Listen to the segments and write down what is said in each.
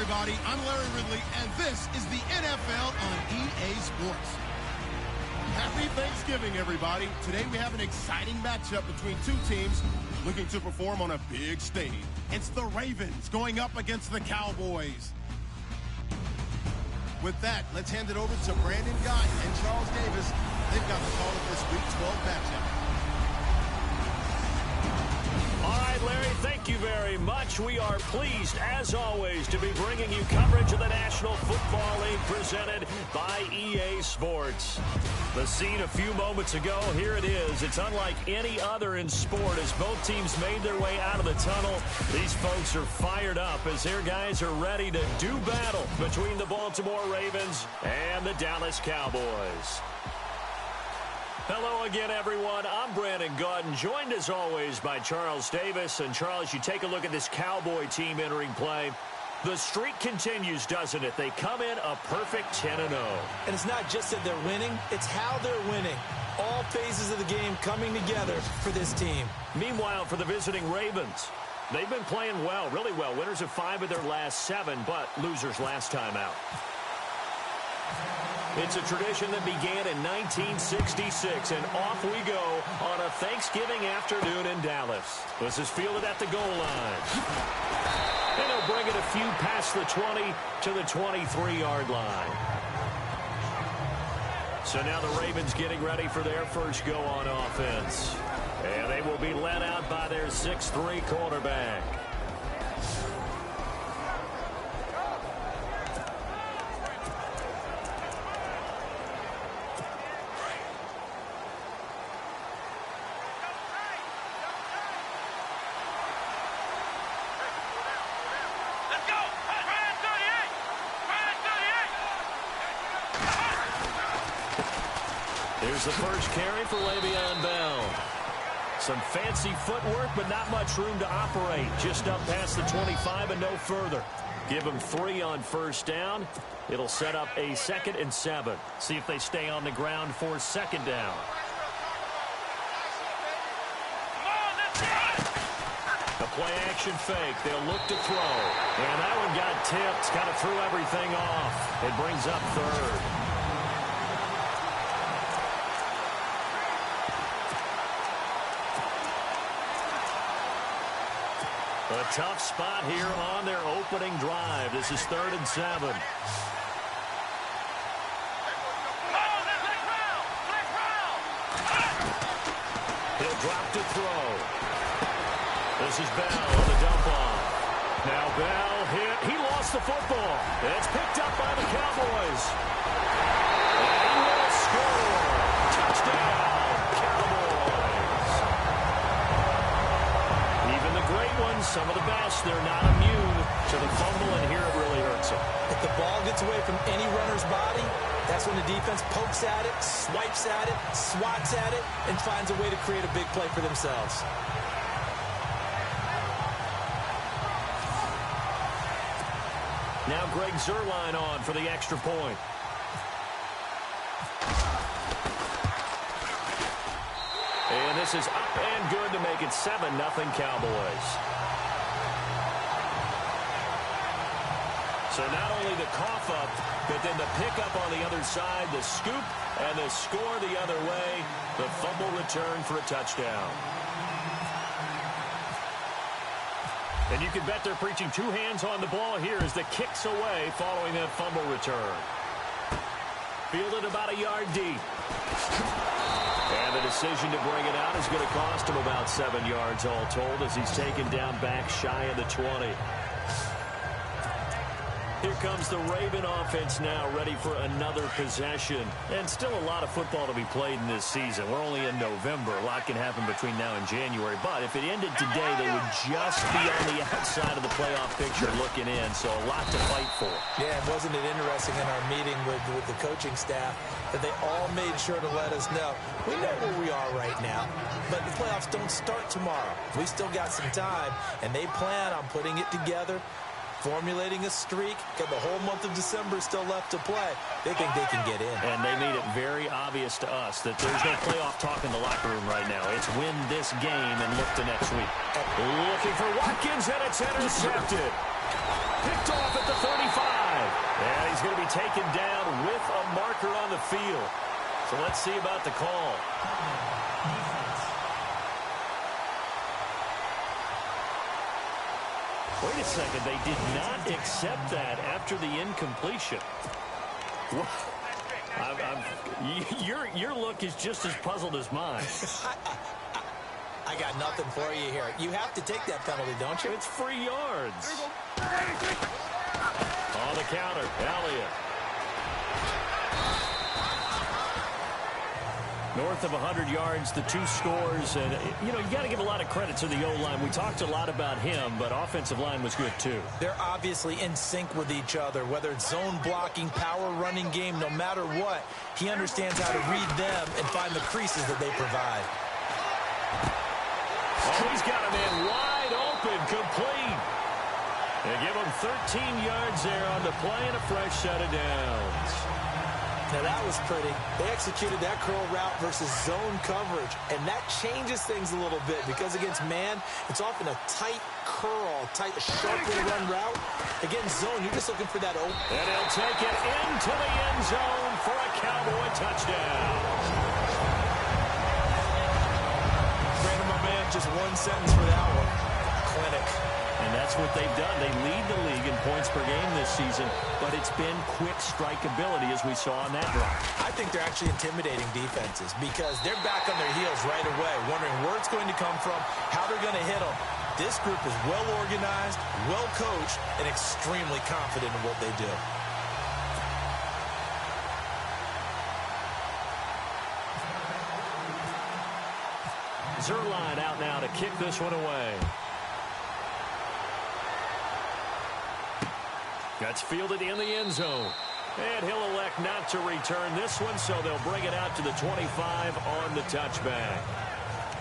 everybody. I'm Larry Ridley, and this is the NFL on EA Sports. Happy Thanksgiving, everybody. Today we have an exciting matchup between two teams looking to perform on a big stage. It's the Ravens going up against the Cowboys. With that, let's hand it over to Brandon Gott and Charles Davis. They've got the call of this Week 12 matchup. All right, Larry, thank you very much. We are pleased, as always, to be bringing you coverage of the National Football League presented by EA Sports. The scene a few moments ago, here it is. It's unlike any other in sport as both teams made their way out of the tunnel. These folks are fired up as their guys are ready to do battle between the Baltimore Ravens and the Dallas Cowboys. Hello again, everyone. I'm Brandon Gaudin, joined as always by Charles Davis. And Charles, you take a look at this Cowboy team entering play. The streak continues, doesn't it? They come in a perfect 10-0. And it's not just that they're winning, it's how they're winning. All phases of the game coming together for this team. Meanwhile, for the visiting Ravens, they've been playing well, really well. Winners of 5 of their last 7, but losers last time out. It's a tradition that began in 1966, and off we go on a Thanksgiving afternoon in Dallas. This is fielded at the goal line. And he'll bring it a few past the 20 to the 23-yard line. So now the Ravens getting ready for their first go on offense. And they will be led out by their 6'3" quarterback. Here's the first carry for Le'Veon Bell. Some fancy footwork, but not much room to operate. Just up past the 25 and no further. Give them 3 on first down. It'll set up a 2nd and 7. See if they stay on the ground for 2nd down. A play-action fake. They'll look to throw. And that one got tipped. Kind of threw everything off. It brings up 3rd. A tough spot here on their opening drive. This is 3rd and 7. He'll drop to throw. This is Bell on the dump off. Now Bell hit. He lost the football. It's picked up by the Cowboys. And he will score. Touchdown, Cowboys. Even the great ones, some of the best, they're not immune to the fumble, and here it really hurts them. If the ball gets away from any runner's body, that's when the defense pokes at it, swipes at it, swats at it, and finds a way to create a big play for themselves. Now Greg Zuerlein on for the extra point. And this is up and good to make it 7-0 Cowboys. So not only the cough up, but then the pickup on the other side, the scoop, and the score the other way. The fumble return for a touchdown. And you can bet they're preaching 2 hands on the ball here as the kick's away following that fumble return. Fielded about a yard deep. And the decision to bring it out is going to cost him about 7 yards all told as he's taken down back shy of the 20. Here comes the Raven offense now, ready for another possession. And still a lot of football to be played in this season. We're only in November. A lot can happen between now and January. But if it ended today, they would just be on the outside of the playoff picture looking in. So a lot to fight for. Yeah, and wasn't it interesting in our meeting with the coaching staff that they all made sure to let us know, we know where we are right now, but the playoffs don't start tomorrow. We still got some time, and they plan on putting it together formulating a streak. Got the whole month of December still left to play. They think they can get in. And they made it very obvious to us that there's no playoff talk in the locker room right now. It's win this game and look to next week. Looking for Watkins, and it's intercepted. Picked off at the 35. And he's going to be taken down with a marker on the field. So let's see about the call. Wait a second. They did not accept that after the incompletion. Your look is just as puzzled as mine. I got nothing for you here. You have to take that penalty, don't you? It's free yards. On the counter, Elliott. North of 100 yards, the two scores. And, you got to give a lot of credit to the O-line. We talked a lot about him, but offensive line was good, too. They're obviously in sync with each other, whether it's zone blocking, power running game, no matter what. He understands how to read them and find the creases that they provide. Oh, he's got a man wide open, complete. They give him 13 yards there on the play and a fresh set of downs. Now that was pretty. They executed that curl route versus zone coverage, and that changes things a little bit because against man, it's often a tight curl, sharply run route. Against zone, you're just looking for that open. And he'll take it into the end zone for a Cowboy touchdown. Brandon, my man, just one sentence for that one. Clinic. And that's what they've done. They lead the league in points per game this season, but it's been quick strikeability as we saw on that drive. I think they're actually intimidating defenses because they're back on their heels right away, wondering where it's going to come from, how they're going to hit them. This group is well organized, well coached, and extremely confident in what they do. Zuerlein out now to kick this one away. That's fielded in the end zone. And he'll elect not to return this one, so they'll bring it out to the 25 on the touchback.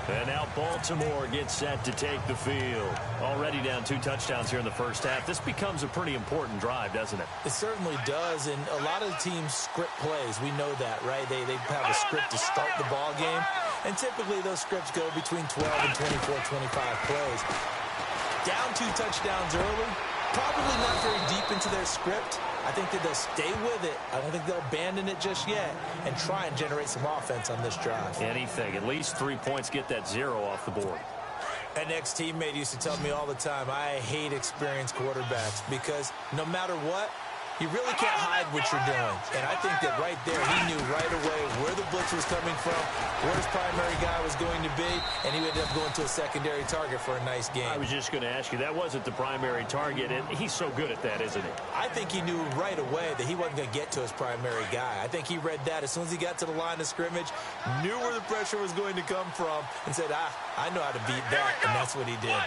And now Baltimore gets set to take the field. Already down 2 touchdowns here in the first half. This becomes a pretty important drive, doesn't it? It certainly does, and a lot of teams script plays. We know that, right? They have a script to start the ball game, and typically those scripts go between 12 and 24, 25 plays. Down 2 touchdowns early, probably not very deep into their script. I think that they'll stay with it. I don't think they'll abandon it just yet and try and generate some offense on this drive. Anything. At least 3 points, get that 0 off the board. An ex-teammate used to tell me all the time, I hate experienced quarterbacks because no matter what, you really can't hide what you're doing. And I think that right there, he knew right away where the blitz was coming from, where his primary guy was going to be, and he ended up going to a secondary target for a nice game. I was just going to ask you, that wasn't the primary target, and he's so good at that, isn't he? I think he knew right away that he wasn't going to get to his primary guy. I think he read that as soon as he got to the line of scrimmage, knew where the pressure was going to come from, and said, I know how to beat that, and that's what he did.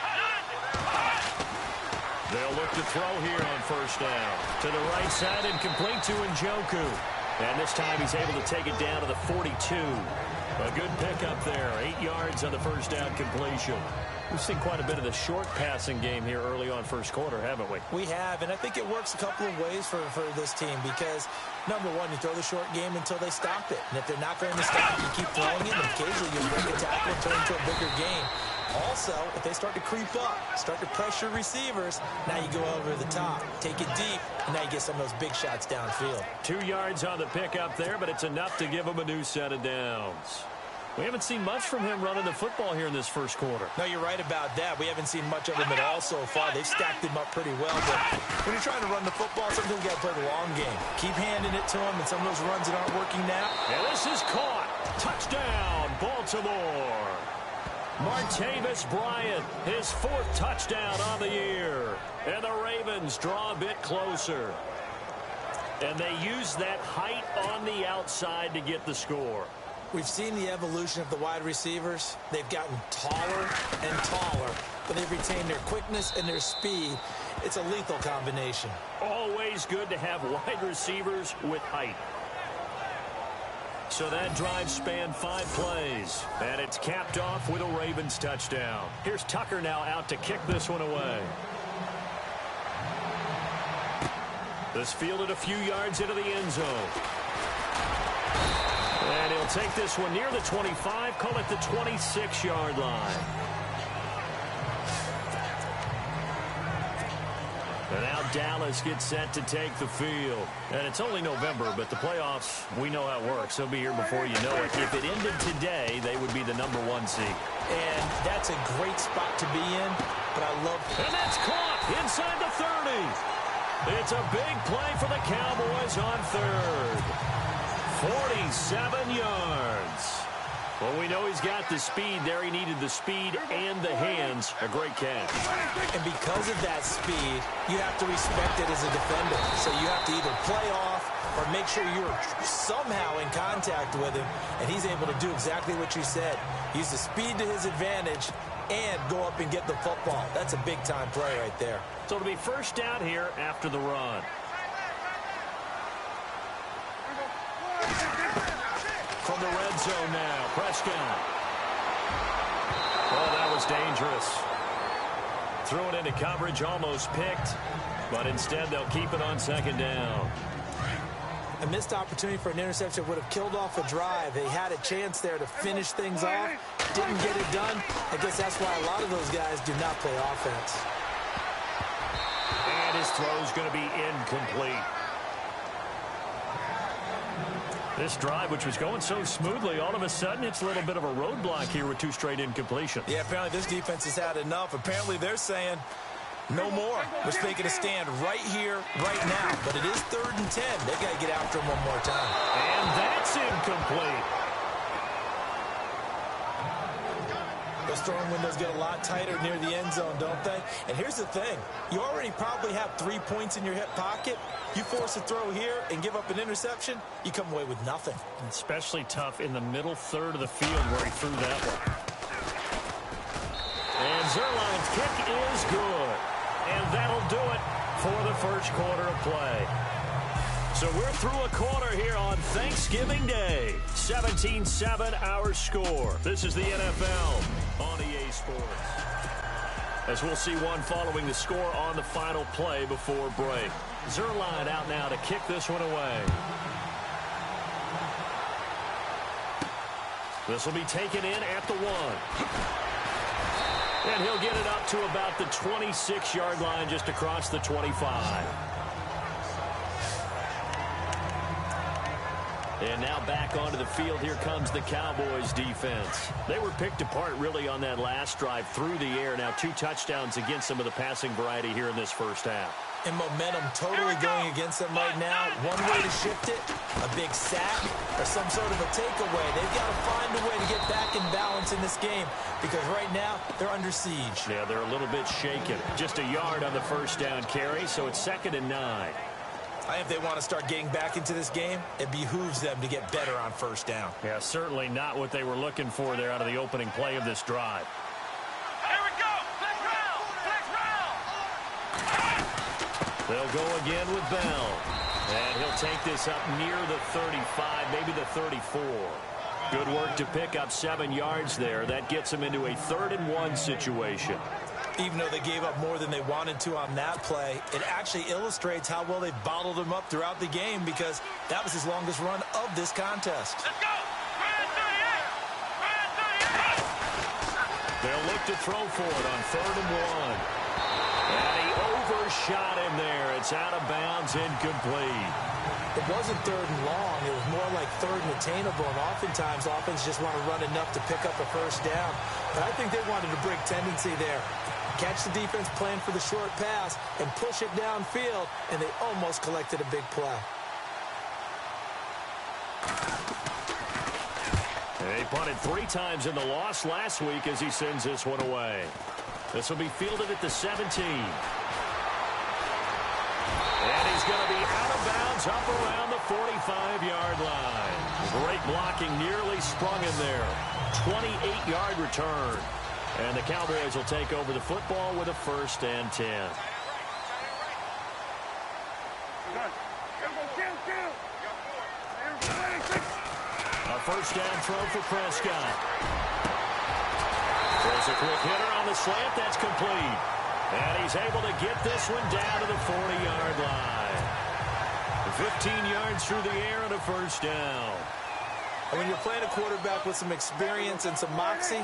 They'll look to throw here on first down. To the right side and complete to Njoku. And this time he's able to take it down to the 42. A good pickup there. 8 yards on the first down completion. We've seen quite a bit of the short passing game here early on first quarter, haven't we? We have, and I think it works a couple of ways for this team because, number one, you throw the short game until they stop it. And if they're not going to stop it, you keep throwing it, and occasionally you break a tackle and turn it into a bigger game. Also, if they start to creep up, start to pressure receivers, now you go over the top, take it deep, and now you get some of those big shots downfield. 2 yards on the pickup there, but it's enough to give them a new set of downs. We haven't seen much from him running the football here in this first quarter. No, you're right about that. We haven't seen much of him at all so far. They've stacked him up pretty well, but when you're trying to run the football, sometimes you got to play the long game. Keep handing it to him, and some of those runs that aren't working now. And this is caught. Touchdown, Baltimore. Martavis Bryant, his 4th touchdown on the year. And the Ravens draw a bit closer. And they use that height on the outside to get the score. We've seen the evolution of the wide receivers. They've gotten taller and taller, but they've retained their quickness and their speed. It's a lethal combination. Always good to have wide receivers with height. So that drive spanned 5 plays, and it's capped off with a Ravens touchdown. Here's Tucker now out to kick this one away. This fielded a few yards into the end zone. And he'll take this one near the 25, call it the 26-yard line. And now Dallas gets set to take the field. And it's only November, but the playoffs, we know how it works. They'll be here before you know it. If it ended today, they would be the #1 seed. And that's a great spot to be in, but I love it. And that's caught inside the 30. It's a big play for the Cowboys on third. 47 yards. Well, we know he's got the speed there. He needed the speed and the hands. A great catch. And because of that speed, you have to respect it as a defender. So you have to either play off or make sure you're somehow in contact with him. And he's able to do exactly what you said. Use the speed to his advantage and go up and get the football. That's a big-time play right there. So it'll be first down here after the run. From the red zone now, Prescott. Oh, that was dangerous. Threw it into coverage, almost picked, but instead they'll keep it on second down. A missed opportunity for an interception would have killed off a drive. They had a chance there to finish things off, didn't get it done. I guess that's why a lot of those guys do not play offense. And his throw's going to be incomplete. This drive, which was going so smoothly, all of a sudden it's a little bit of a roadblock here with 2 straight incompletions. Yeah, apparently this defense has had enough. Apparently they're saying no more. We're taking a stand right here, right now. But it is 3rd and 10. They got to get after him one more time. And that's incomplete. Those throwing windows get a lot tighter near the end zone, don't they? And here's the thing. You already probably have 3 points in your hip pocket. You force a throw here and give up an interception, you come away with nothing. Especially tough in the middle third of the field where he threw that one. And Zuerlein's kick is good. And that'll do it for the first quarter of play. So we're through a quarter here on Thanksgiving Day. 17-7 our score. This is the NFL on EA Sports. As we'll see one following the score on the final play before break. Zuerlein out now to kick this one away. This will be taken in at the 1. And he'll get it up to about the 26-yard line just across the 25. And now back onto the field. Here comes the Cowboys defense. They were picked apart really on that last drive through the air. Now 2 touchdowns against some of the passing variety here in this first half. And momentum totally going against them right now. One way to shift it, a big sack, or some sort of a takeaway. They've got to find a way to get back in balance in this game because right now they're under siege. Yeah, they're a little bit shaken. Just a yard on the first down carry, so it's 2nd and 9. If they want to start getting back into this game, it behooves them to get better on first down. Yeah, certainly not what they were looking for there out of the opening play of this drive. Here we go! Flex round! Flex round! They'll go again with Bell. And he'll take this up near the 35, maybe the 34. Good work to pick up 7 yards there. That gets them into a 3rd and 1 situation. Even though they gave up more than they wanted to on that play, it actually illustrates how well they bottled him up throughout the game because that was his longest run of this contest. Let's go! Ryan 38! Ryan 38! They'll look to throw for it on 3rd and 1. And he overshot him there. It's out of bounds, incomplete. It wasn't 3rd and long. It was more like 3rd and attainable. And oftentimes, offense just want to run enough to pick up a first down. But I think they wanted a break tendency there. Catch the defense playing for the short pass and push it downfield, and they almost collected a big play. He punted 3 times in the loss last week as he sends this one away. This will be fielded at the 17. And he's going to be out of bounds up around the 45-yard line. Great blocking, nearly sprung in there. 28-yard return. And the Cowboys will take over the football with a 1st and 10. A first down throw for Prescott. There's a quick hitter on the slant. That's complete. And he's able to get this one down to the 40-yard line. 15 yards through the air and a first down. And when you're playing a quarterback with some experience and some moxie,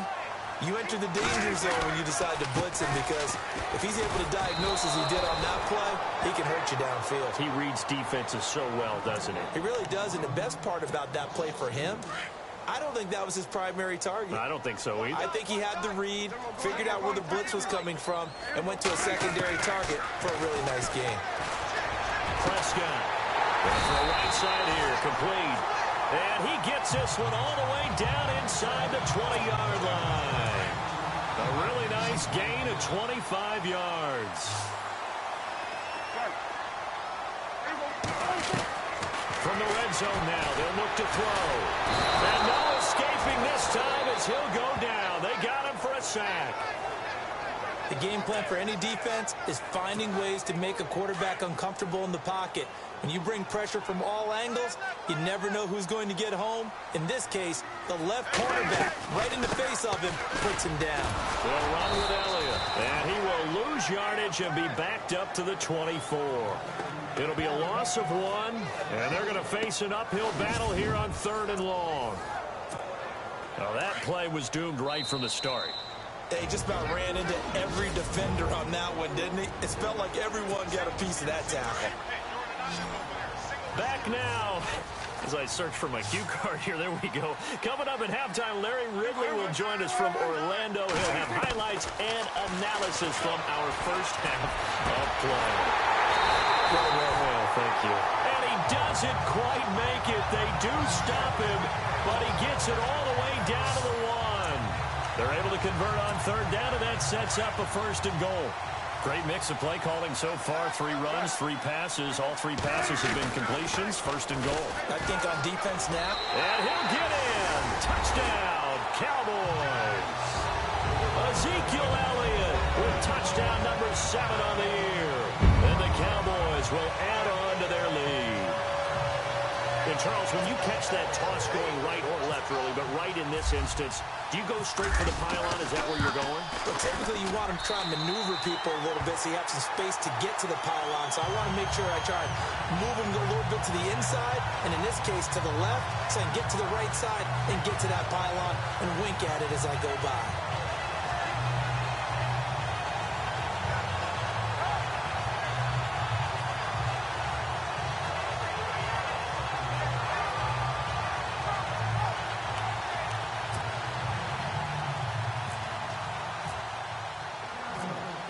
you enter the danger zone when you decide to blitz him, because if he's able to diagnose as he did on that play, he can hurt you downfield. He reads defenses so well, doesn't he? He really does, and the best part about that play for him, I don't think that was his primary target. I don't think so either. I think he had the read, figured out where the blitz was coming from, and went to a secondary target for a really nice game. Prescott going for a right side here, complete. And he gets this one all the way down inside the 20-yard line. A really nice gain of 25 yards. From the red zone now, they'll look to throw. And no escaping this time as he'll go down. They got him for a sack. The game plan for any defense is finding ways to make a quarterback uncomfortable in the pocket. When you bring pressure from all angles, you never know who's going to get home. In this case, the left cornerback, right in the face of him, puts him down. They'll run with Elliott, and he will lose yardage and be backed up to the 24. It'll be a loss of 1, and they're going to face an uphill battle here on 3rd and long. Now that play was doomed right from the start. He just about ran into every defender on that one, didn't he? It felt like everyone got a piece of that tackle. Back now, as I search for my cue card here, there we go. Coming up at halftime, Larry Ridley will join us from Orlando. He'll have highlights and analysis from our first half of play. Well, thank you. And he doesn't quite make it. They do stop him, but he gets it all the way down to the 1. They're able to convert on 3rd down, and that sets up a 1st and goal. Great mix of play calling so far. 3 runs, 3 passes. All 3 passes have been completions. 1st and goal. I think on defense now. And he'll get in. Touchdown, Cowboys. Ezekiel Elliott with touchdown number 7 on the year. And the Cowboys will add on to their lead. And Charles, when you catch that toss going right or left, really, but right in this instance, do you go straight for the pylon? Is that where you're going? Well, typically you want to try and maneuver people a little bit so you have some space to get to the pylon. So I want to make sure I try and move them a little bit to the inside, and in this case to the left, so I can get to the right side and get to that pylon and wink at it as I go by.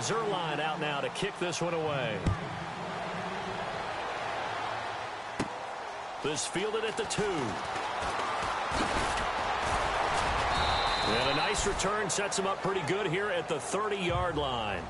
Zuerlein out now to kick this one away. This fielded at the 2. And a nice return sets him up pretty good here at the 30-yard line.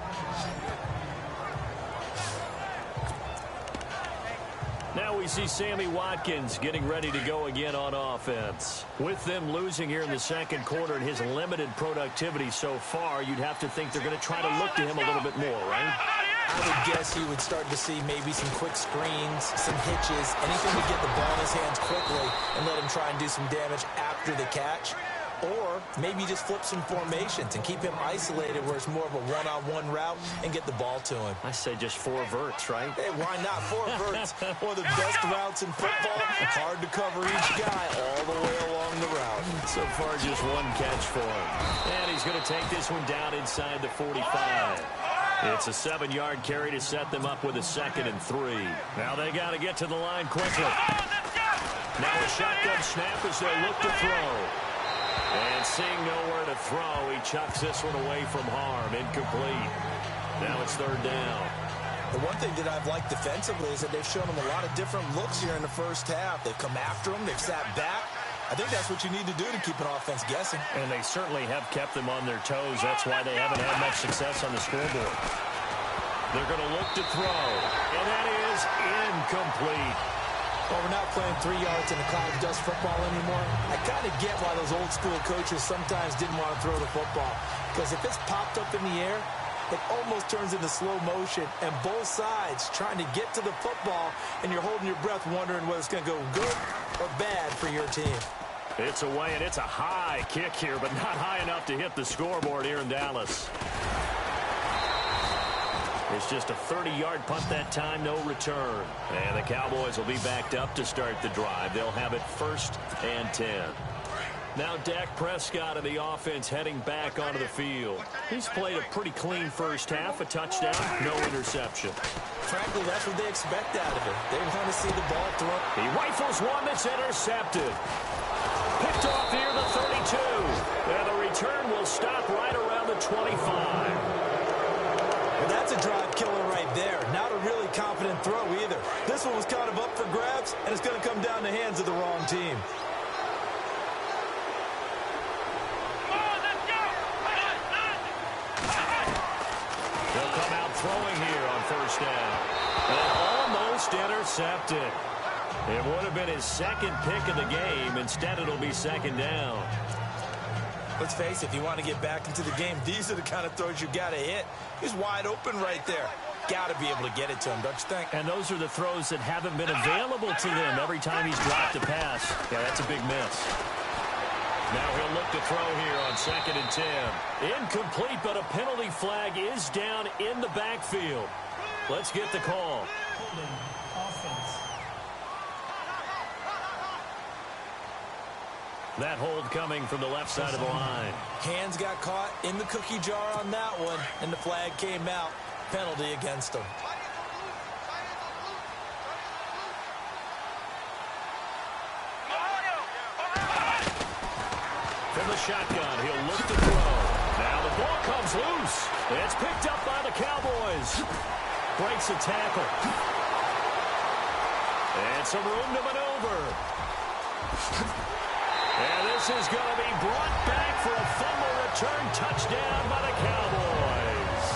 Now we see Sammy Watkins getting ready to go again on offense. With them losing here in the 2nd quarter and his limited productivity so far, you'd have to think they're going to try to look to him a little bit more, right? I would guess you would start to see maybe some quick screens, some hitches, anything to get the ball in his hands quickly and let him try and do some damage after the catch. Or maybe just flip some formations and keep him isolated where it's more of a one-on-one route and get the ball to him. I say just 4 verts, right? Hey, why not 4 verts? One of the best routes in football. Hard to cover each guy all the way along the route. So far, just 1 catch for him. And he's going to take this one down inside the 45. It's a 7-yard carry to set them up with a 2nd and 3. Now they got to get to the line quickly. Now a shotgun snap as they look to throw. And seeing nowhere to throw, he chucks this one away from harm. Incomplete. Now it's 3rd down. The one thing that I've liked defensively is that they've shown him a lot of different looks here in the first half. They've come after him. They've sat back. I think that's what you need to do to keep an offense guessing. And they certainly have kept them on their toes. That's why they haven't had much success on the scoreboard. They're going to look to throw. And that is incomplete. Well, we're not playing 3 yards in a cloud of dust football anymore. I kind of get why those old school coaches sometimes didn't want to throw the football. Because if it's popped up in the air, it almost turns into slow motion. And both sides trying to get to the football, and you're holding your breath wondering whether it's going to go good or bad for your team. It's away, and it's a high kick here, but not high enough to hit the scoreboard here in Dallas. It's just a 30-yard punt that time, no return. And the Cowboys will be backed up to start the drive. They'll have it 1st and 10. Now Dak Prescott of the offense heading back onto the field. He's played a pretty clean first half, a touchdown, no interception. Frankly, that's what they expect out of him. They want to see the ball thrown. He rifles one that's intercepted. Picked off near the 32. And the return will stop right around the 25. Well, that's a drive killer right there. Not a really confident throw either. This one was kind of up for grabs, and it's going to come down the hands of the wrong team. They'll come out throwing here on 1st down. And almost intercepted. It would have been his 2nd pick of the game. Instead, it'll be 2nd down. Let's face it, if you want to get back into the game, these are the kind of throws you got to hit. He's wide open right there. Got to be able to get it to him, don't you think? And those are the throws that haven't been available to them every time he's dropped a pass. Yeah, that's a big miss. Now he'll look to throw here on 2nd and 10. Incomplete, but a penalty flag is down in the backfield. Let's get the call. That hold coming from the left side of the line. Hands got caught in the cookie jar on that one, and the flag came out. Penalty against him. From the shotgun, he'll look to throw. Now the ball comes loose. It's picked up by the Cowboys. Breaks a tackle. And some room to maneuver. And this is going to be brought back for a fumble return touchdown by the Cowboys.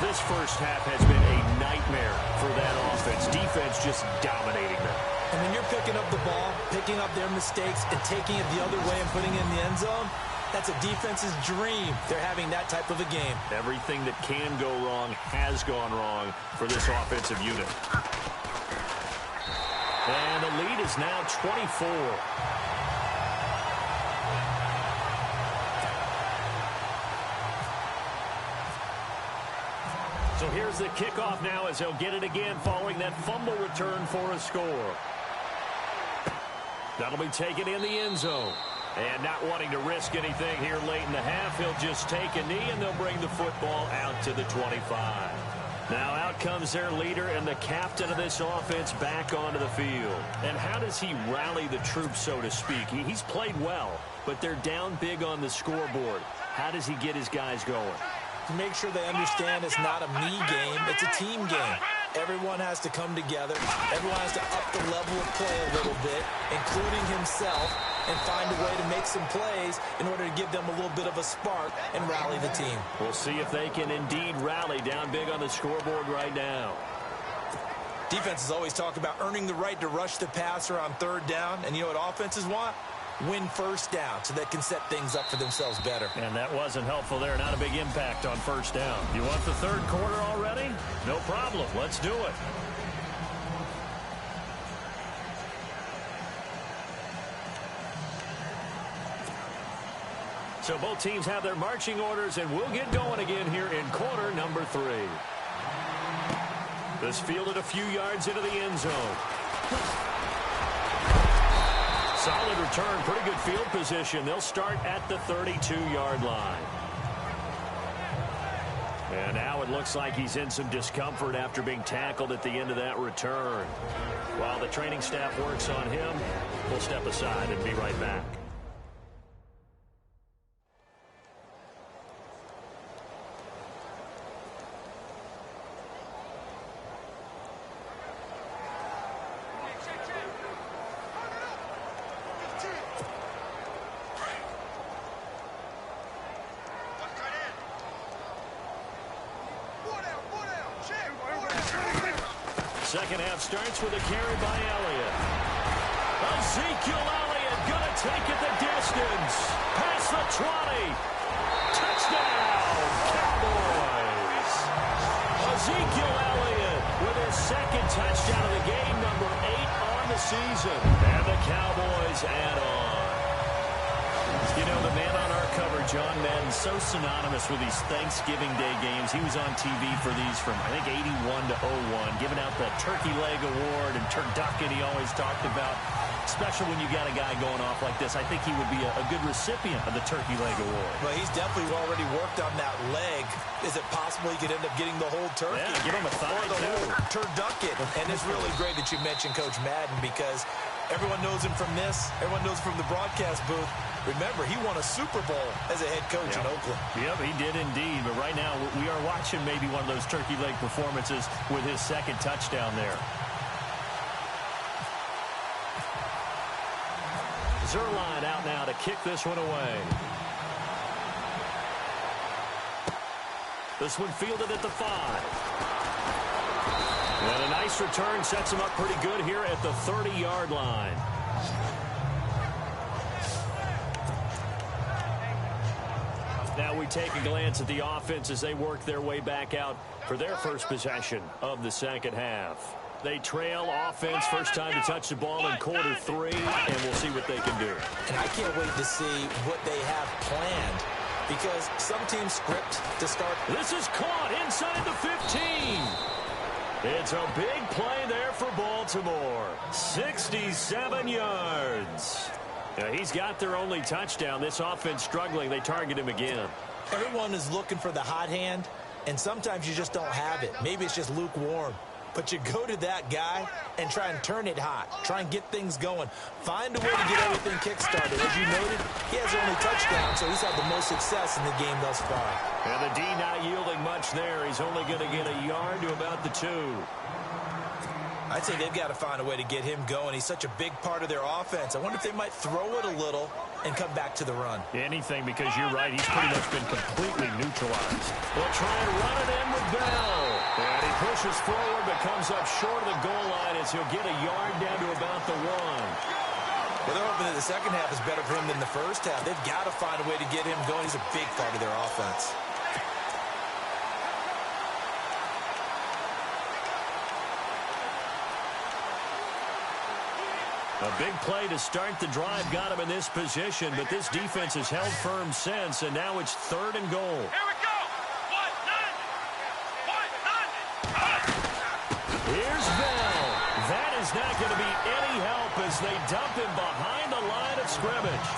This first half has been a nightmare for that offense. Defense just dominating them. And when you're picking up the ball, picking up their mistakes, and taking it the other way and putting it in the end zone, that's a defense's dream. They're having that type of a game. Everything that can go wrong has gone wrong for this offensive unit. And the lead is now 24. So here's the kickoff now as they'll get it again following that fumble return for a score. That'll be taken in the end zone. And not wanting to risk anything here late in the half, he'll just take a knee and they'll bring the football out to the 25. Now out comes their leader and the captain of this offense back onto the field. And how does he rally the troops, so to speak? He's played well, but they're down big on the scoreboard. How does he get his guys going? To make sure they understand it's not a me game, it's a team game. Everyone has to come together. Everyone has to up the level of play a little bit, including himself, and find a way to make some plays in order to give them a little bit of a spark and rally the team. We'll see if they can indeed rally down big on the scoreboard right now. Defenses always talk about earning the right to rush the passer on 3rd down, and you know what offenses want? Win 1st down so they can set things up for themselves better. And that wasn't helpful there. Not a big impact on 1st down. You want the 3rd quarter already? No problem. Let's do it. So both teams have their marching orders, and we'll get going again here in quarter number 3. This fielded a few yards into the end zone. Solid return, pretty good field position. They'll start at the 32-yard line. And now it looks like he's in some discomfort after being tackled at the end of that return. While the training staff works on him, we'll step aside and be right back. Second half starts with a carry by Elliott. Ezekiel Elliott going to take it the distance. Past the 20. Touchdown, Cowboys. Ezekiel Elliott with his 2nd touchdown of the game, number 8 on the season. And the Cowboys add on. You know, the man on our cover, John Madden, so synonymous with these Thanksgiving Day games. He was on TV for these from, I think, 81 to 01, giving out the Turkey Leg Award and turducken he always talked about. Special when you got a guy going off like this. I think he would be a good recipient of the Turkey Leg Award. Well, he's definitely already worked on that leg. Is it possible he could end up getting the whole turkey? Yeah, give him a thigh, or the too. whole turducken. And it's really great that you mentioned Coach Madden because everyone knows him from this. Everyone knows him from the broadcast booth. Remember, he won a Super Bowl as a head coach in Oakland. Yep, he did indeed. But right now, we are watching maybe one of those turkey leg performances with his second touchdown there. Zuerlein out now to kick this one away. This one fielded at the 5. And a nice return sets him up pretty good here at the 30-yard line. Now we take a glance at the offense as they work their way back out for their first possession of the second half. They trail offense, first time to touch the ball in quarter 3, and we'll see what they can do. And I can't wait to see what they have planned because some teams script to start. This is caught inside the 15. It's a big play there for Baltimore. 67 yards. Now, he's got their only touchdown. This offense struggling. They target him again. Everyone is looking for the hot hand, and sometimes you just don't have it. Maybe it's just lukewarm. But you go to that guy and try and turn it hot. Try and get things going. Find a way to get everything kick-started. As you noted, he has only touchdown, so he's had the most success in the game thus far. And the D not yielding much there. He's only going to get a yard to about the 2. I'd say they've got to find a way to get him going. He's such a big part of their offense. I wonder if they might throw it a little and come back to the run. Anything, because you're right. He's pretty much been completely neutralized. They'll try and run it in with Bell. And he pushes forward but comes up short of the goal line as he'll get a yard down to about the 1. Well, they're hoping that the second half is better for him than the first half. They've got to find a way to get him going. He's a big part of their offense. A big play to start the drive got him in this position, but this defense has held firm since, and now it's 3rd and goal. Here we go. 1-9. Here's Bell. That is not going to be any help as they dump him behind the line of scrimmage.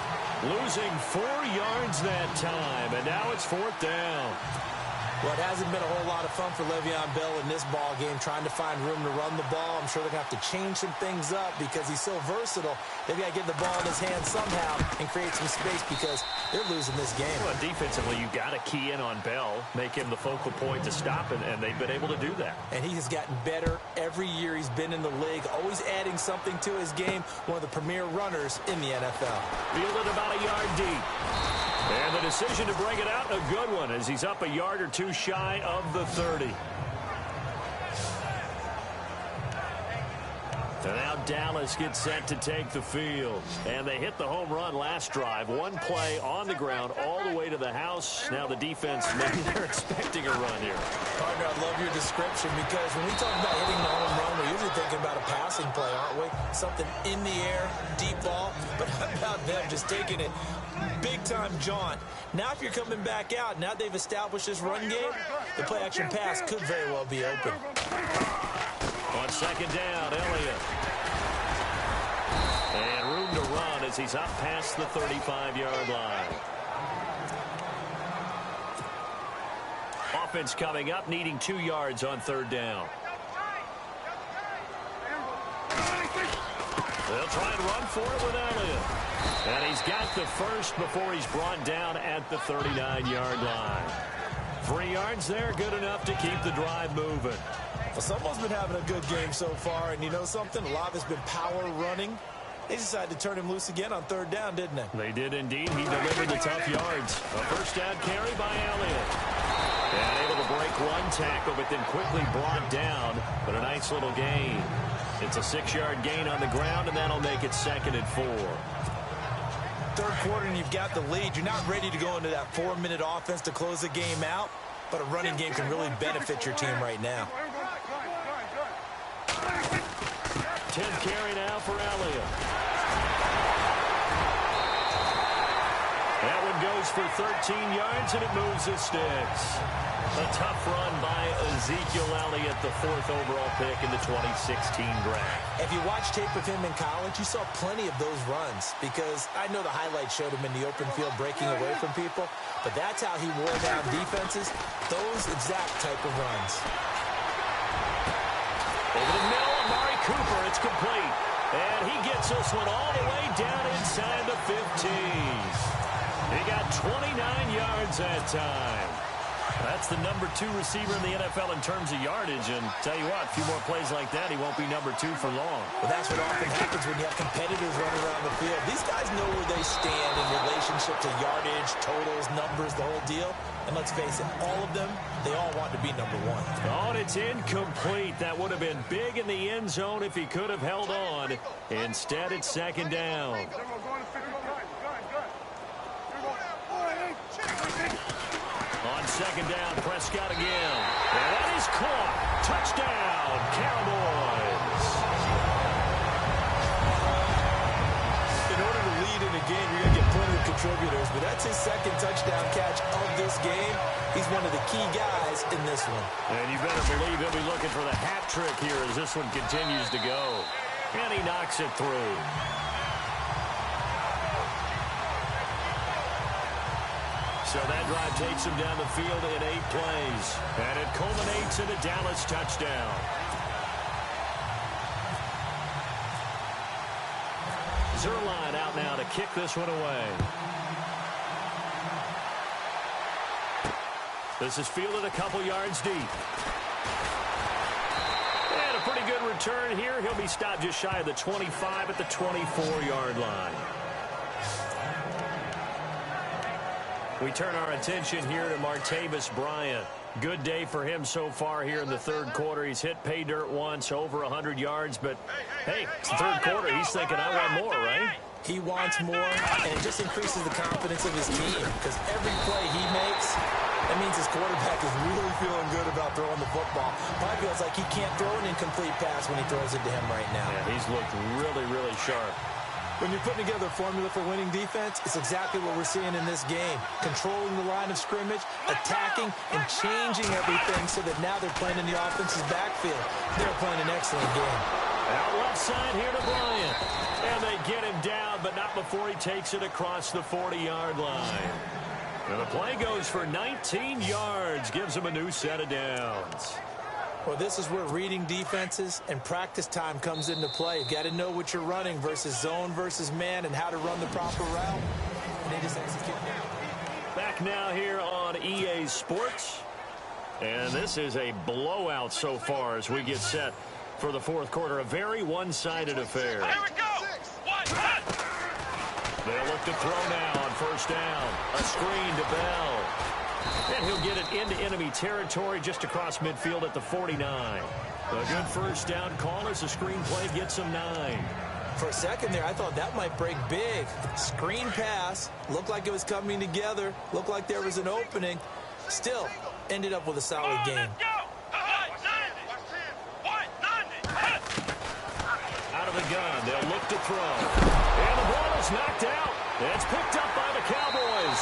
Losing 4 yards that time, and now it's 4th down. Well, it hasn't been a whole lot of fun for Le'Veon Bell in this ball game, trying to find room to run the ball. I'm sure they're going to have to change some things up because he's so versatile. They've got to get the ball in his hands somehow and create some space because they're losing this game. Well, defensively, you've got to key in on Bell, make him the focal point to stop it, and they've been able to do that. And he has gotten better every year he's been in the league, always adding something to his game, one of the premier runners in the NFL. Fielded about a yard deep. And the decision to bring it out, a good one, as he's up a yard or 2 shy of the 30. So now Dallas gets set to take the field. And they hit the home run last drive. 1 play on the ground all the way to the house. Now the defense, maybe they're expecting a run here. Partner, I love your description because when we talk about hitting the home run, we're usually thinking about a passing play, aren't we? Something in the air, deep ball. But how about them just taking it big-time jaunt? Now if you're coming back out, now they've established this run game, the play-action pass could very well be open. On 2nd down, Elliott. And room to run as he's up past the 35-yard line. Offense coming up, needing 2 yards on 3rd down. They'll try and run for it with Elliott. And he's got the first before he's brought down at the 39-yard line. 3 yards there, good enough to keep the drive moving. Well, someone's been having a good game so far, and you know something? A lot of it's been power running. They decided to turn him loose again on 3rd down, didn't they? They did indeed. He delivered the tough yards. A first down carry by Elliott. And able to break 1 tackle, but then quickly brought down. But a nice little gain. It's a 6-yard gain on the ground, and that'll make it 2nd and 4. 3rd quarter, and you've got the lead. You're not ready to go into that 4-minute offense to close the game out, but a running game can really benefit your team right now. 10th carry now for Elliott. goes for 13 yards, and it moves the sticks. A tough run by Ezekiel Elliott, the 4th overall pick in the 2016 draft. If you watched tape of him in college, you saw plenty of those runs because I know the highlights showed him in the open field breaking away from people, but that's how he wore down defenses, those exact type of runs. Over the middle, Amari Cooper, it's complete. And he gets this one all the way down inside the 15s. He got 29 yards that time. That's the number 2 receiver in the NFL in terms of yardage. And tell you what, a few more plays like that, he won't be number 2 for long. Well, that's what often happens when you have competitors running around the field. These guys know where they stand in relationship to yardage, totals, numbers, the whole deal. And let's face it, all of them, they all want to be number 1. Oh, and it's incomplete. That would have been big in the end zone if he could have held on. Instead, it's 2nd down. On 2nd down, Prescott again. And that is caught. Touchdown, Cowboys. In order to lead in a game, you're going to get plenty of contributors, but that's his 2nd touchdown catch of this game. He's one of the key guys in this one. And you better believe he'll be looking for the hat trick here as this one continues to go. And he knocks it through. So that drive takes him down the field in 8 plays. And it culminates in a Dallas touchdown. Zuerlein out now to kick this one away. This is fielded a couple yards deep. And a pretty good return here. He'll be stopped just shy of the 25 at the 24-yard line. We turn our attention here to Martavis Bryant. Good day for him so far here in the 3rd quarter. He's hit pay dirt once, over 100 yards. But, hey, it's the 3rd quarter. He's thinking, I want more, right? He wants more, and it just increases the confidence of his team because every play he makes, that means his quarterback is really feeling good about throwing the football. Probably feels like he can't throw an incomplete pass when he throws it to him right now. Yeah, he's looked really, really sharp. When you're putting together a formula for winning defense, it's exactly what we're seeing in this game. Controlling the line of scrimmage, attacking, and changing everything so that now they're playing in the offense's backfield. They're playing an excellent game. Out left side here to Bryant. And they get him down, but not before he takes it across the 40-yard line. And the play goes for 19 yards, gives him a new set of downs. Well, this is where reading defenses and practice time comes into play. You've got to know what you're running versus zone versus man and how to run the proper route. And they just execute now. Back now here on EA Sports. And this is a blowout so far as we get set for the 4th quarter. A very one-sided affair. Here we go. They'll look to throw now on 1st down. A screen to Bell. And he'll get it into enemy territory just across midfield at the 49. A good 1st down call as the screen play gets him 9. For a second there, I thought that might break big. Screen pass. Looked like it was coming together. Looked like there was an opening. Still, ended up with a solid game. Out of the gun, they'll look to throw. And the ball is knocked out. It's picked up by the Cowboys.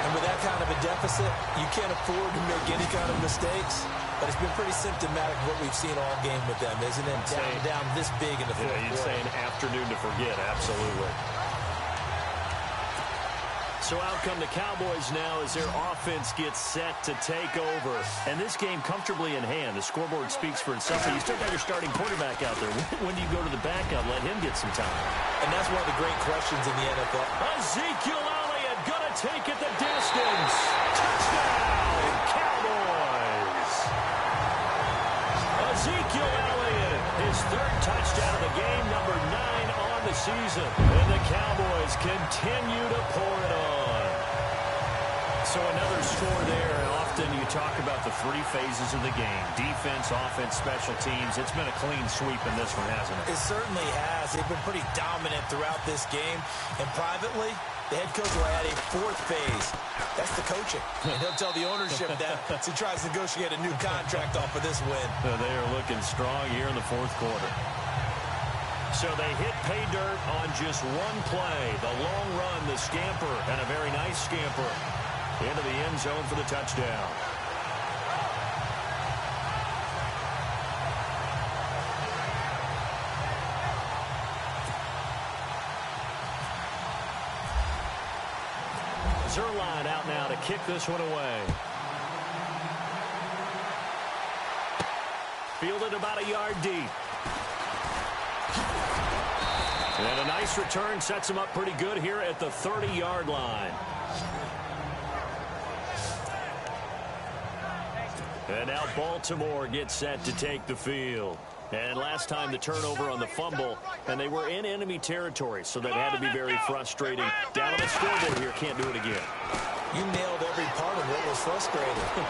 And with that kind of a deficit, you can't afford to make any kind of mistakes. But it's been pretty symptomatic of what we've seen all game with them, isn't it? Down this big in the 4th quarter. You'd say an afternoon to forget, absolutely. So out come the Cowboys now as their offense gets set to take over. And this game comfortably in hand. The scoreboard speaks for itself. You still got your starting quarterback out there. When do you go to the backup? Let him get some time. And that's one of the great questions in the NFL. Ezekiel Elliott gonna take it the distance. Touchdown, Cowboys. Ezekiel Elliott, his 3rd touchdown of the game, number 9 on the season. And the Cowboys continue to pour it on. So another score there, and often you talk about the 3 phases of the game. Defense, offense, special teams. It's been a clean sweep in this one, hasn't it? It certainly has. They've been pretty dominant throughout this game. And privately, the head coach will add a 4th phase. That's the coaching. And he'll tell the ownership that as he tries to negotiate a new contract off of this win. They are looking strong here in the 4th quarter. So they hit pay dirt on just one play. The long run, the scamper, and a very nice scamper into the end zone for the touchdown. Zuerlein out now to kick this one away. Fielded about a yard deep. And a nice return sets him up pretty good here at the 30-yard line. And now Baltimore gets set to take the field. And last time the turnover on the fumble, and they were in enemy territory, so that had to be very frustrating. Down on the scoreboard here, can't do it again. You nailed every part of what was frustrating.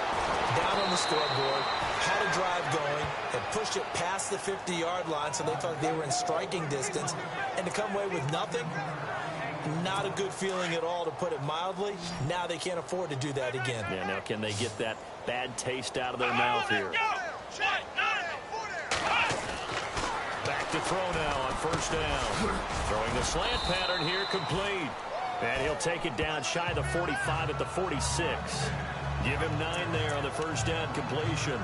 Down on the scoreboard, had a drive going, had pushed it past the 50-yard line, so they felt they were in striking distance, and to come away with nothing, not a good feeling at all, to put it mildly. Now they can't afford to do that again. Yeah, now can they get that bad taste out of their mouth here? Back to throw now on first down. Throwing the slant pattern here, complete. And he'll take it down shy of the 45 at the 46. Give him 9 there on the first down completion.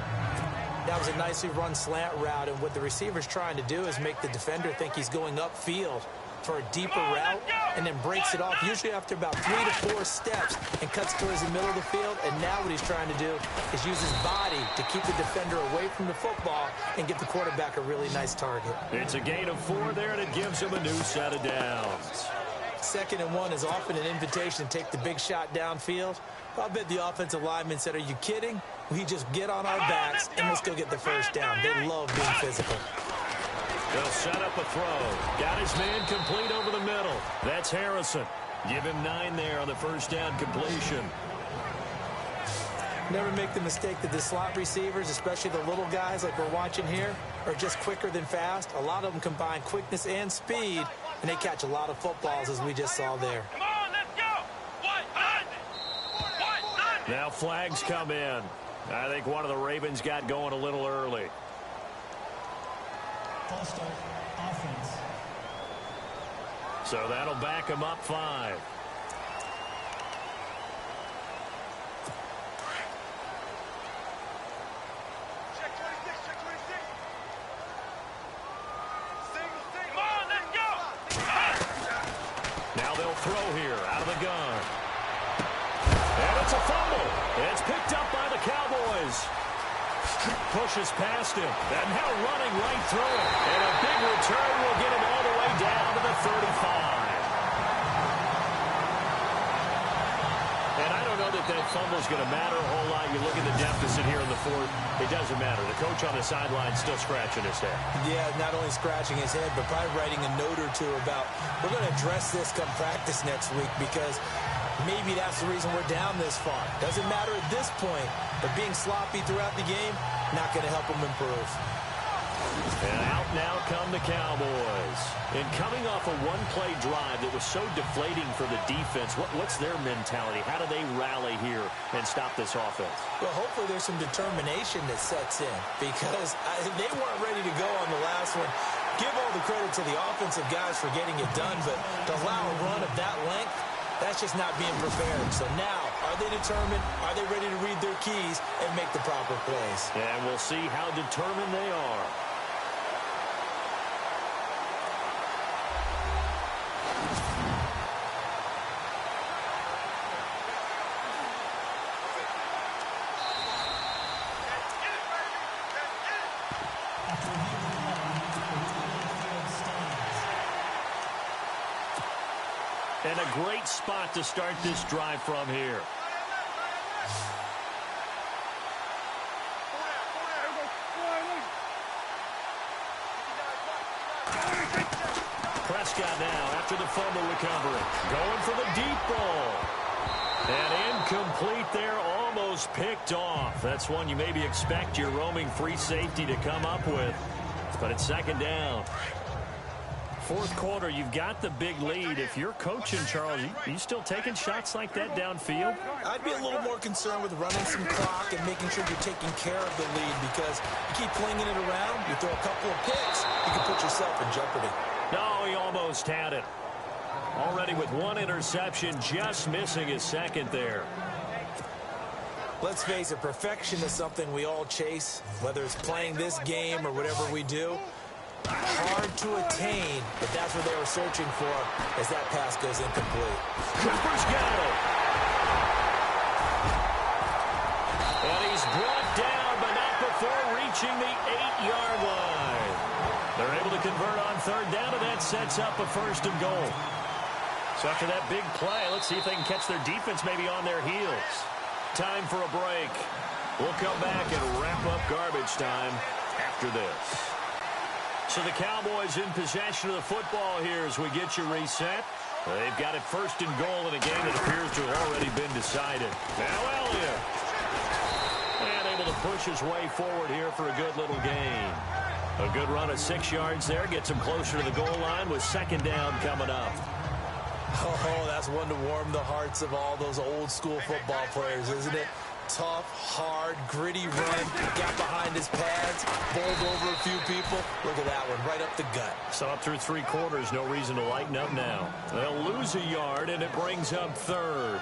That was a nicely run slant route, and what the receiver's trying to do is make the defender think he's going upfield for a deeper route, and then breaks it off, usually after about 3 to 4 steps, and cuts towards the middle of the field. And now what he's trying to do is use his body to keep the defender away from the football and give the quarterback a really nice target. It's a gain of 4 there, and it gives him a new set of downs. 2nd and 1 is often an invitation to take the big shot downfield. I bet the offensive lineman said, "Are you kidding? We just get on our backs and let's go get the first down." They love being physical. They'll set up a throw. Got his man complete over the middle. That's Harrison. Give him 9 there on the first down completion. Never make the mistake that the slot receivers, especially the little guys like we're watching here, are just quicker than fast. A lot of them combine quickness and speed, and they catch a lot of footballs, as we just saw there. Come on, let's go. Now flags come in. I think one of the Ravens got going a little early. False start, offense. So that'll back him up 5. Check 26, check 26. Come on, let's go. Now they'll throw here out of the gun. And it's a fumble. It's picked up by the Cowboys. Pushes past him. And now running right through it. And a big return will get him all the way down to the 35. And I don't know that fumble's going to matter a whole lot. You look at the deficit here in the 4th. It doesn't matter. The coach on the sideline still scratching his head. Yeah, not only scratching his head, but probably writing a note or two about, we're going to address this come practice next week, because maybe that's the reason we're down this far. Doesn't matter at this point, but being sloppy throughout the game, not going to help them improve. And out now come the Cowboys. And coming off a one-play drive that was so deflating for the defense, what's their mentality? How do they rally here and stop this offense? Well, hopefully there's some determination that sets in, because they weren't ready to go on the last one. Give all the credit to the offensive guys for getting it done, but to allow a run of that length, that's just not being prepared. So now, are they determined? Are they ready to read their keys and make the proper plays? And we'll see how determined they are. And a great spot to start this drive from here. Prescott now after the fumble recovery. Going for the deep ball. And incomplete there, almost picked off. That's one you maybe expect your roaming free safety to come up with. But it's 2nd down. 4th quarter, you've got the big lead. If you're coaching, Charles, are you still taking shots like that downfield? I'd be a little more concerned with running some clock and making sure you're taking care of the lead, because you keep flinging it around, you throw a couple of picks, you can put yourself in jeopardy. No, he almost had it. Already with one interception, just missing his second there. Let's face it, perfection is something we all chase, whether it's playing this game or whatever we do. Hard to attain, but that's what they were searching for as that pass goes incomplete. Cooper's got it. And he's brought down, but not before reaching the 8-yard line. They're able to convert on third down, and that sets up a 1st and goal. So after that big play, let's see if they can catch their defense maybe on their heels. Time for a break. We'll come back and wrap up garbage time after this. So the Cowboys in possession of the football here as we get you reset. They've got it 1st and goal in a game that appears to have already been decided. Now Elliott. And able to push his way forward here for a good little gain. A good run of 6 yards there. Gets him closer to the goal line with 2nd down coming up. Oh, that's one to warm the hearts of all those old-school football players, isn't it? Tough, hard, gritty run. Got behind his pads, bowled over a few people. Look at that one, right up the gut. So up through 3 quarters, no reason to lighten up now. They'll lose a yard, and it brings up 3rd.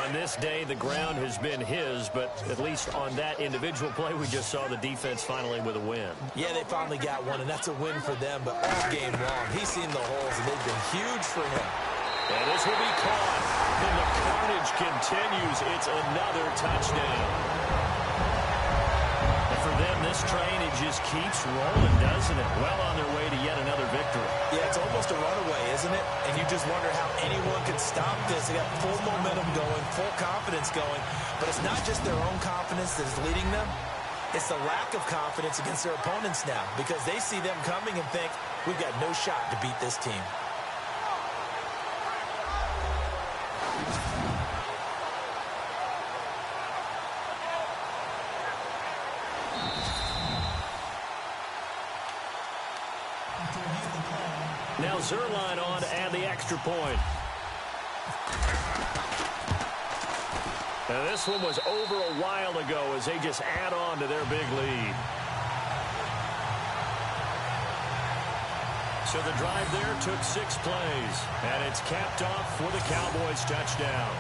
On this day, the ground has been his, but at least on that individual play, we just saw the defense finally with a win. Yeah, they finally got one, and that's a win for them, but all game long, he's seen the holes, and they've been huge for him. And this will be caught. And the carnage continues. It's another touchdown. And for them, this train, it just keeps rolling, doesn't it? Well on their way to yet another victory. Yeah, it's almost a runaway, isn't it? And you just wonder how anyone could stop this. They got full momentum going, full confidence going. But it's not just their own confidence that is leading them. It's the lack of confidence against their opponents now because they see them coming and think, we've got no shot to beat this team. Now Zuerlein on to add the extra point. Now this one was over a while ago as they just add on to their big lead. So the drive there took 6 plays, and it's capped off with a Cowboys touchdown.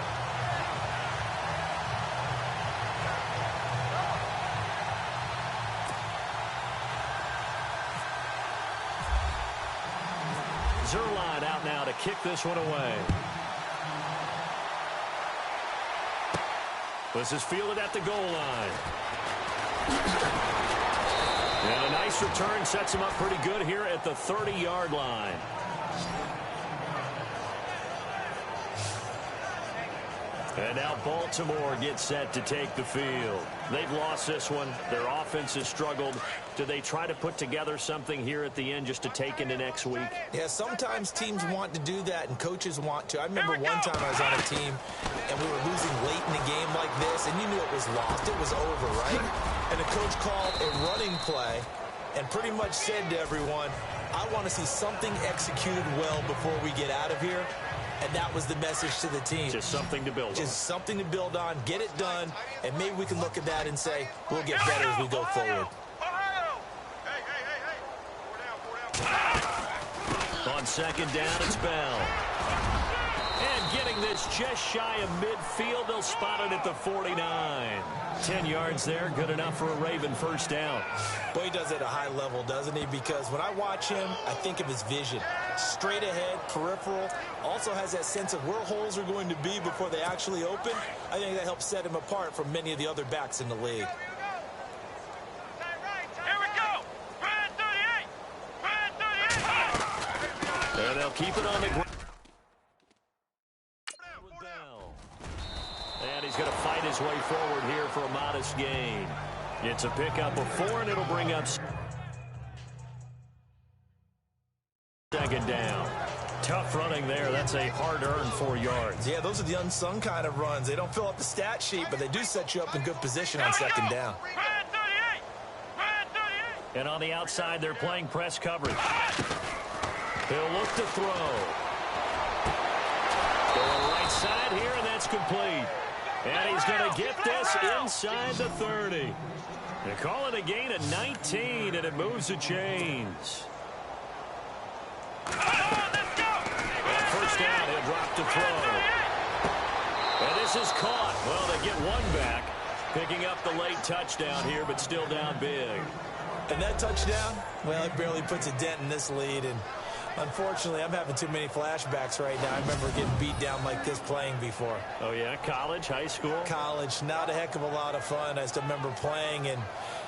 Zuerlein out now to kick this one away. This is fielded at the goal line. And a nice return sets him up pretty good here at the 30-yard line. And now Baltimore gets set to take the field. They've lost this one. Their offense has struggled. Do they try to put together something here at the end just to take into next week? Yeah, sometimes teams want to do that and coaches want to. I remember one time I was on a team and we were losing late in a game like this and you knew it was lost. It was over, right? And the coach called a running play and pretty much said to everyone, I want to see something executed well before we get out of here. And that was the message to the team. Just something to build on. Just something to build on, get it done, and maybe we can look at that and say, we'll get better as we go forward. On 2nd down, it's Bell. And getting this just shy of midfield, they'll spot it at the 49. 10 yards there, good enough for a Raven 1st down. Boy, he does it at a high level, doesn't he? Because when I watch him, I think of his vision. Straight ahead, peripheral, also has that sense of where holes are going to be before they actually open. I think that helps set him apart from many of the other backs in the league. Here we go. Red 38. Red 38. And they'll keep it on the ground. And he's going to fight his way forward here for a modest gain. It's a pickup of 4, and it'll bring up 2nd down. Tough running there. That's a hard-earned 4 yards. Yeah, those are the unsung kind of runs. They don't fill up the stat sheet, but they do set you up in good position on 2nd down. Red 38. Red 38. And on the outside, they're playing press coverage. He'll look to throw. Going right side here, and that's complete. And he's going to get this inside the 30. They call it a gain of 19, and it moves the chains. down. He'll drop to throw. And this is caught. Well, they get one back. Picking up the late touchdown here, but still down big. And that touchdown, well, it barely puts a dent in this lead. And unfortunately, I'm having too many flashbacks right now. I remember getting beat down like this playing before. Oh, yeah? College, high school? College, not a heck of a lot of fun. I still remember playing and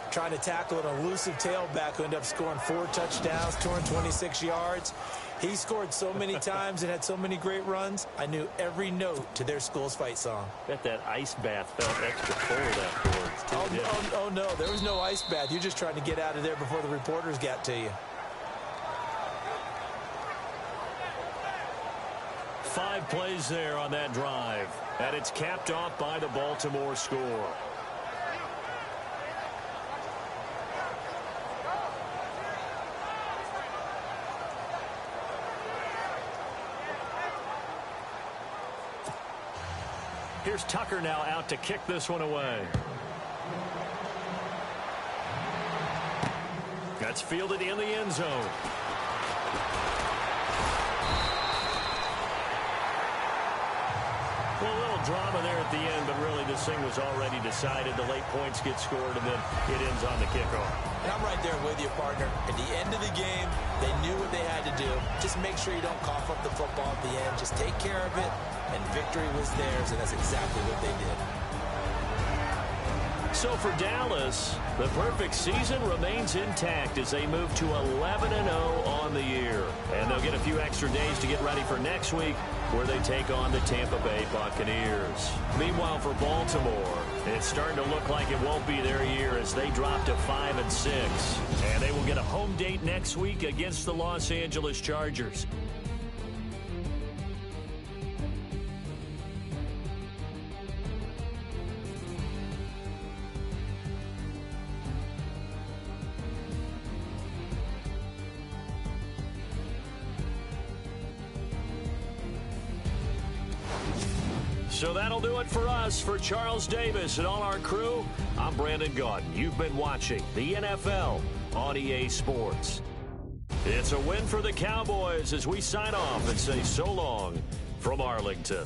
trying to tackle an elusive tailback who ended up scoring 4 touchdowns, 226 yards. He scored so many times and had so many great runs, I knew every note to their school's fight song. Bet that ice bath felt extra cold afterwards. Oh, no, there was no ice bath. You're just trying to get out of there before the reporters got to you. 5 plays there on that drive, and it's capped off by the Baltimore score. Here's Tucker now out to kick this one away. That's fielded in the end zone. Well, a little drama there at the end, but really this thing was already decided. The late points get scored, and then it ends on the kickoff. And I'm right there with you, partner. At the end of the game, they knew what they had to do. Just make sure you don't cough up the football at the end. Just take care of it, and victory was theirs, and that's exactly what they did. So for Dallas, the perfect season remains intact as they move to 11-0 on the year. And they'll get a few extra days to get ready for next week, where they take on the Tampa Bay Buccaneers. Meanwhile, for Baltimore, it's starting to look like it won't be their year as they drop to 5-6. And they will get a home date next week against the Los Angeles Chargers. So that'll do it for us. For Charles Davis and all our crew, I'm Brandon Gaudin. You've been watching the NFL on EA Sports. It's a win for the Cowboys as we sign off and say so long from Arlington.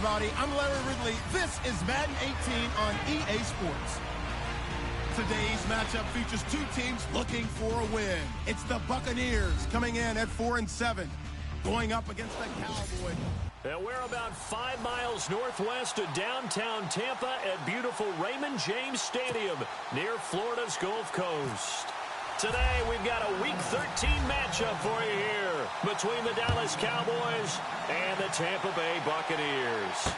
everybody. I'm Larry Ridley. This is Madden 18 on EA Sports. Today's matchup features two teams looking for a win. It's the Buccaneers coming in at 4-7, going up against the Cowboys. And we're about 5 miles northwest of downtown Tampa at beautiful Raymond James Stadium near Florida's Gulf Coast. Today, we've got a Week 13 matchup for you here between the Dallas Cowboys and the Tampa Bay Buccaneers.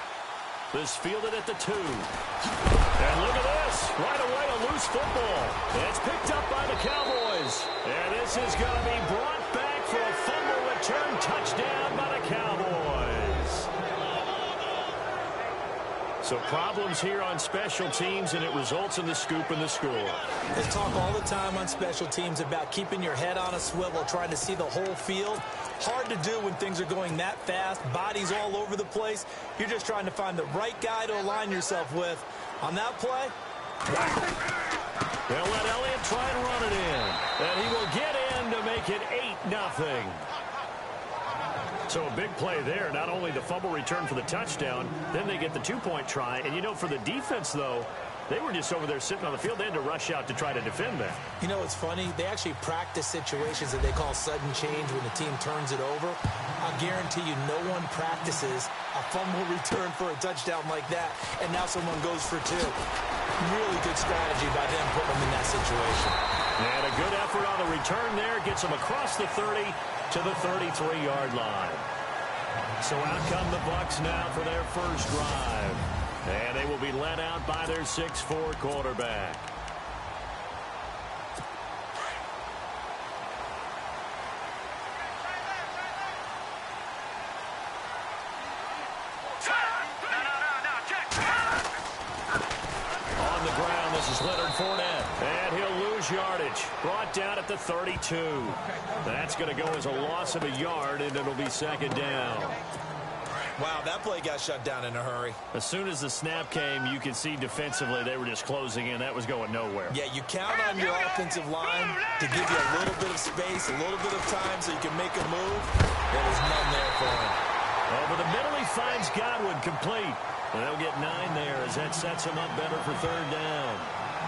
This fielded at the 2. And look at this. Right away, a loose football. It's picked up by the Cowboys. And this is going to be brought back for a fumble return touchdown by the Cowboys. So problems here on special teams, and it results in the scoop and the score. They talk all the time on special teams about keeping your head on a swivel, trying to see the whole field. Hard to do when things are going that fast, bodies all over the place. You're just trying to find the right guy to align yourself with. On that play, they'll let Elliott try and run it in. And he will get in to make it 8-0. So a big play there. Not only the fumble return for the touchdown, then they get the 2-point try. And, you know, for the defense, though, they were just over there sitting on the field. They had to rush out to try to defend that. You know, it's funny. They actually practice situations that they call sudden change when the team turns it over. I'll guarantee you no one practices a fumble return for a touchdown like that, and now someone goes for 2. Really good strategy by them putting them in that situation. And a good effort on the return there. Gets them across the 30 to the 33-yard line. So out come the Bucs now for their first drive. And they will be led out by their 6'4" quarterback. On the ground, this is Leonard Fournette. And he'll lose yardage. Brought down at the 32. That's going to go as a loss of a yard, and it'll be second down. Wow, that play got shut down in a hurry. As soon as the snap came, you could see defensively they were just closing in. That was going nowhere. Yeah, you count on your offensive line to give you a little bit of space, a little bit of time so you can make a move. There was none there for him. Over the middle, he finds Godwin complete. And they'll get 9 there as that sets him up better for third down.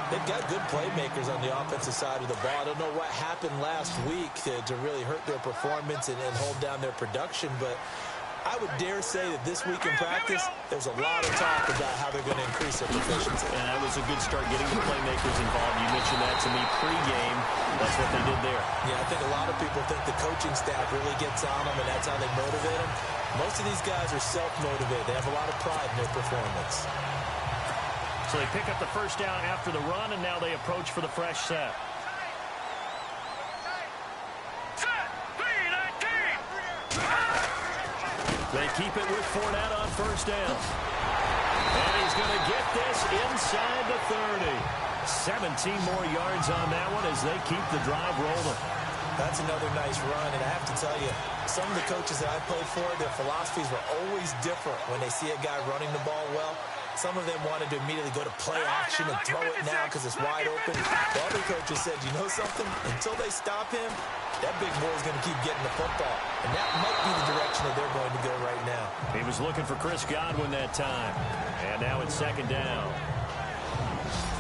They've got good playmakers on the offensive side of the ball. I don't know what happened last week to really hurt their performance and hold down their production, but I would dare say that this week in practice, there's a lot of talk about how they're going to increase their proficiency. And that was a good start getting the playmakers involved. You mentioned that to me pregame. That's what they did there. Yeah, I think a lot of people think the coaching staff really gets on them, and that's how they motivate them. Most of these guys are self-motivated. They have a lot of pride in their performance. So they pick up the first down after the run, and now they approach for the fresh set. They keep it with Fournette on first down. And he's going to get this inside the 30. 17 more yards on that one as they keep the drive rolling. That's another nice run, and I have to tell you, some of the coaches that I played for, their philosophies were always different when they see a guy running the ball well. Some of them wanted to immediately go to play action and throw it now because it's wide open. The other coaches said, you know something? Until they stop him, that big boy is going to keep getting the football. And that might be the direction that they're going to go right now. He was looking for Chris Godwin that time. And now it's second down.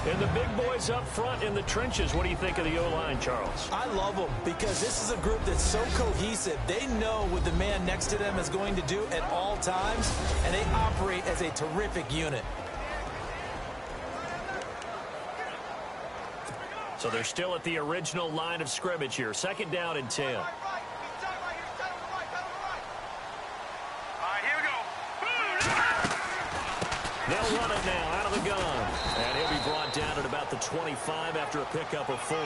And the big boys up front in the trenches. What do you think of the O-line, Charles? I love them because this is a group that's so cohesive. They know what the man next to them is going to do at all times, and they operate as a terrific unit. So they're still at the original line of scrimmage here. Second down and 10. They'll run it now out of the gun. And he'll be brought down at about the 25 after a pickup of 4.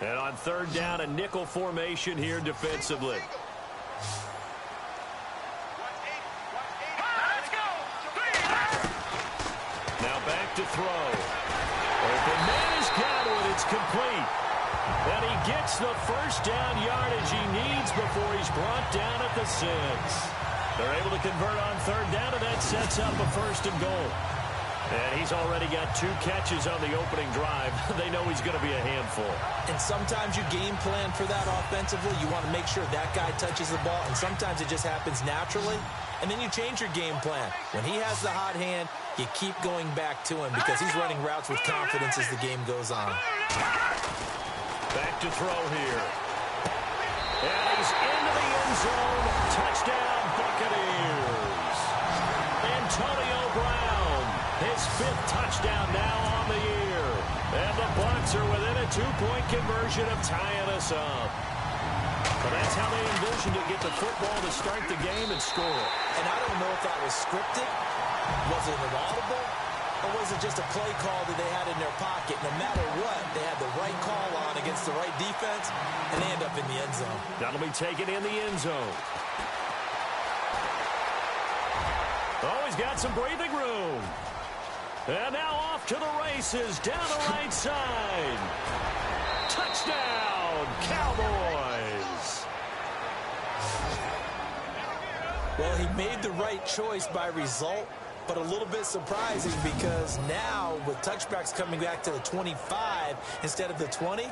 And on third down, a nickel formation here defensively. Now back to throw. Open man is Godwin. It's complete. And he gets the first down yardage he needs before he's brought down at the 6. They're able to convert on third down, and that sets up a 1st and goal. And he's already got 2 catches on the opening drive. They know he's going to be a handful. And sometimes you game plan for that offensively. You want to make sure that guy touches the ball, and sometimes it just happens naturally. And then you change your game plan. When he has the hot hand, you keep going back to him because he's running routes with confidence as the game goes on. Back to throw here. And he's into the end zone. Touchdown, Buccaneers. Antonio Brown, his 5th touchdown now on the year. And the Bucs are within a 2-point conversion of tying us up. But that's how they envisioned to get the football to start the game and score. And I don't know if that was scripted. Was it an audible? Or was it just a play call that they had in their pocket? No matter what, they had the right call on against the right defense, and they end up in the end zone. That'll be taken in the end zone. Oh, he's got some breathing room. And now off to the races down the right side. Touchdown, Cowboys. Well, he made the right choice by result, but a little bit surprising because now with touchbacks coming back to the 25 instead of the 20,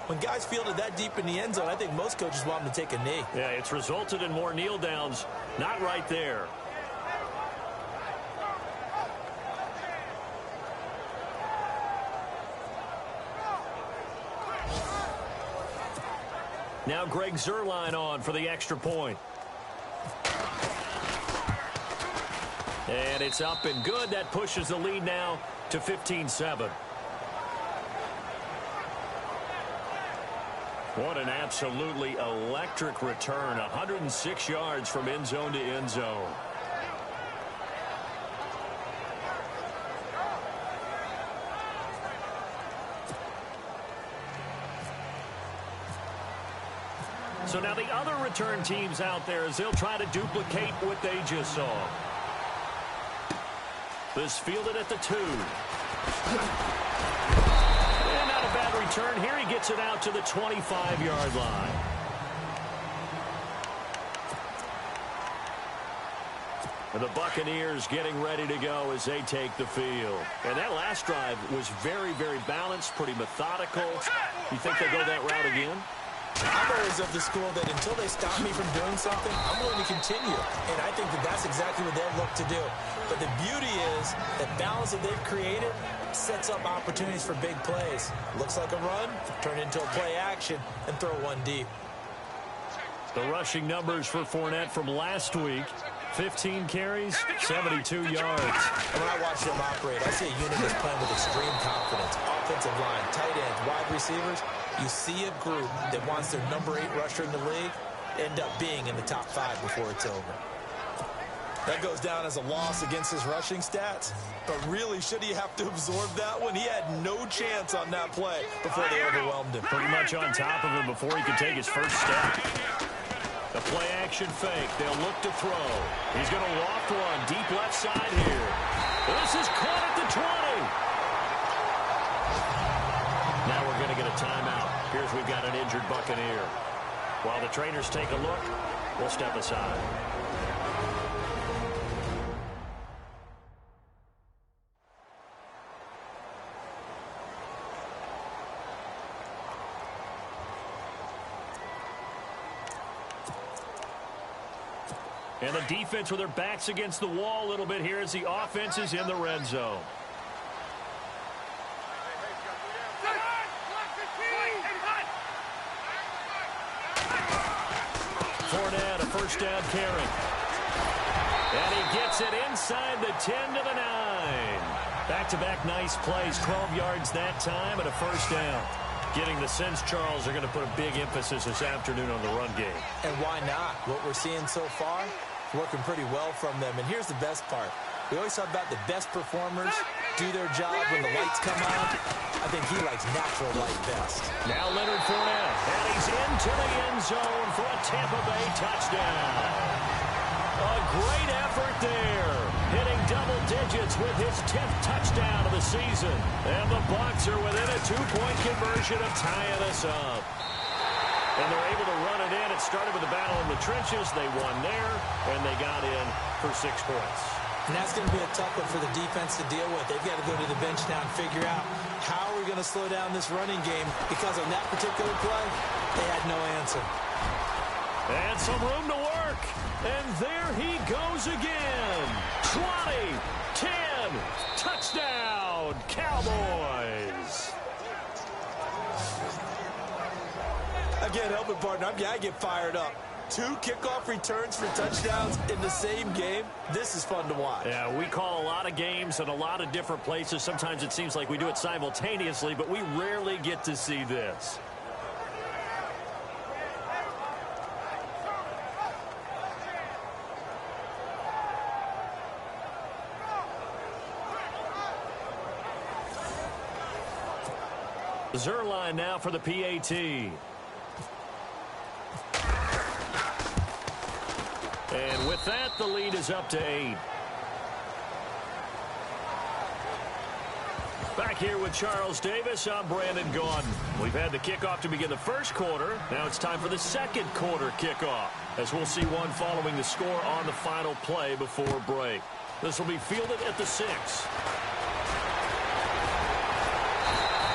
when guys fielded that deep in the end zone, I think most coaches want them to take a knee. Yeah, it's resulted in more kneel downs. Not right there. Now Greg Zuerlein on for the extra point. And it's up and good. That pushes the lead now to 15-7. What an absolutely electric return. 106 yards from end zone to end zone. So now the other return teams out there as they'll try to duplicate what they just saw. This fielded at the 2. And not a bad return. Here he gets it out to the 25-yard line. And the Buccaneers getting ready to go as they take the field. And that last drive was very, very balanced, pretty methodical. You think they'll go that route again? I'm always of the school that until they stop me from doing something, I'm willing to continue. And I think that that's exactly what they'll look to do. But the beauty is that balance that they've created sets up opportunities for big plays. Looks like a run, turn into a play action, and throw one deep. The rushing numbers for Fournette from last week. 15 carries, 72 yards. And when I watch them operate, I see a unit that's playing with extreme confidence. Offensive line, tight ends, wide receivers. You see a group that wants their number 8 rusher in the league end up being in the top 5 before it's over. That goes down as a loss against his rushing stats. But really, should he have to absorb that one? He had no chance on that play before they overwhelmed him. Pretty much on top of him before he could take his first step. The play-action fake. They'll look to throw. He's going to loft one deep left side here. This is caught at the 20. Now we're going to get a timeout. Here's we've got an injured Buccaneer. While the trainers take a look, we'll step aside. And the defense with their backs against the wall a little bit here as the offense is in the red zone. Fournette, a first down carry. And he gets it inside the 10 to the 9. Back-to-back nice plays, 12 yards that time and a first down. Getting the sense Charles are going to put a big emphasis this afternoon on the run game. And why not? What we're seeing so far, working pretty well from them. And here's the best part. We always talk about the best performers do their job when the lights come on. I think he likes natural light best. Now Leonard Fournette, and he's into the end zone for a Tampa Bay touchdown. A great effort there, hitting double digits with his 10th touchdown of the season. And the Bucs are within a 2-point conversion of tying us up. And they're able to run it in. It started with a battle in the trenches. They won there, and they got in for 6 points. And that's going to be a tough one for the defense to deal with. They've got to go to the bench now and figure out how are we going to slow down this running game, because on that particular play, they had no answer. And some room to work. And there he goes again. 20, 10, touchdown, Cowboys. I can't help it, partner. I get fired up. 2 kickoff returns for touchdowns in the same game. This is fun to watch. Yeah, we call a lot of games in a lot of different places. Sometimes it seems like we do it simultaneously, but we rarely get to see this. Zuerlein now for the PAT. And with that, the lead is up to 8. Back here with Charles Davis, I'm Brandon Gaudin. We've had the kickoff to begin the first quarter. Now it's time for the second quarter kickoff, as we'll see one following the score on the final play before break. This will be fielded at the 6.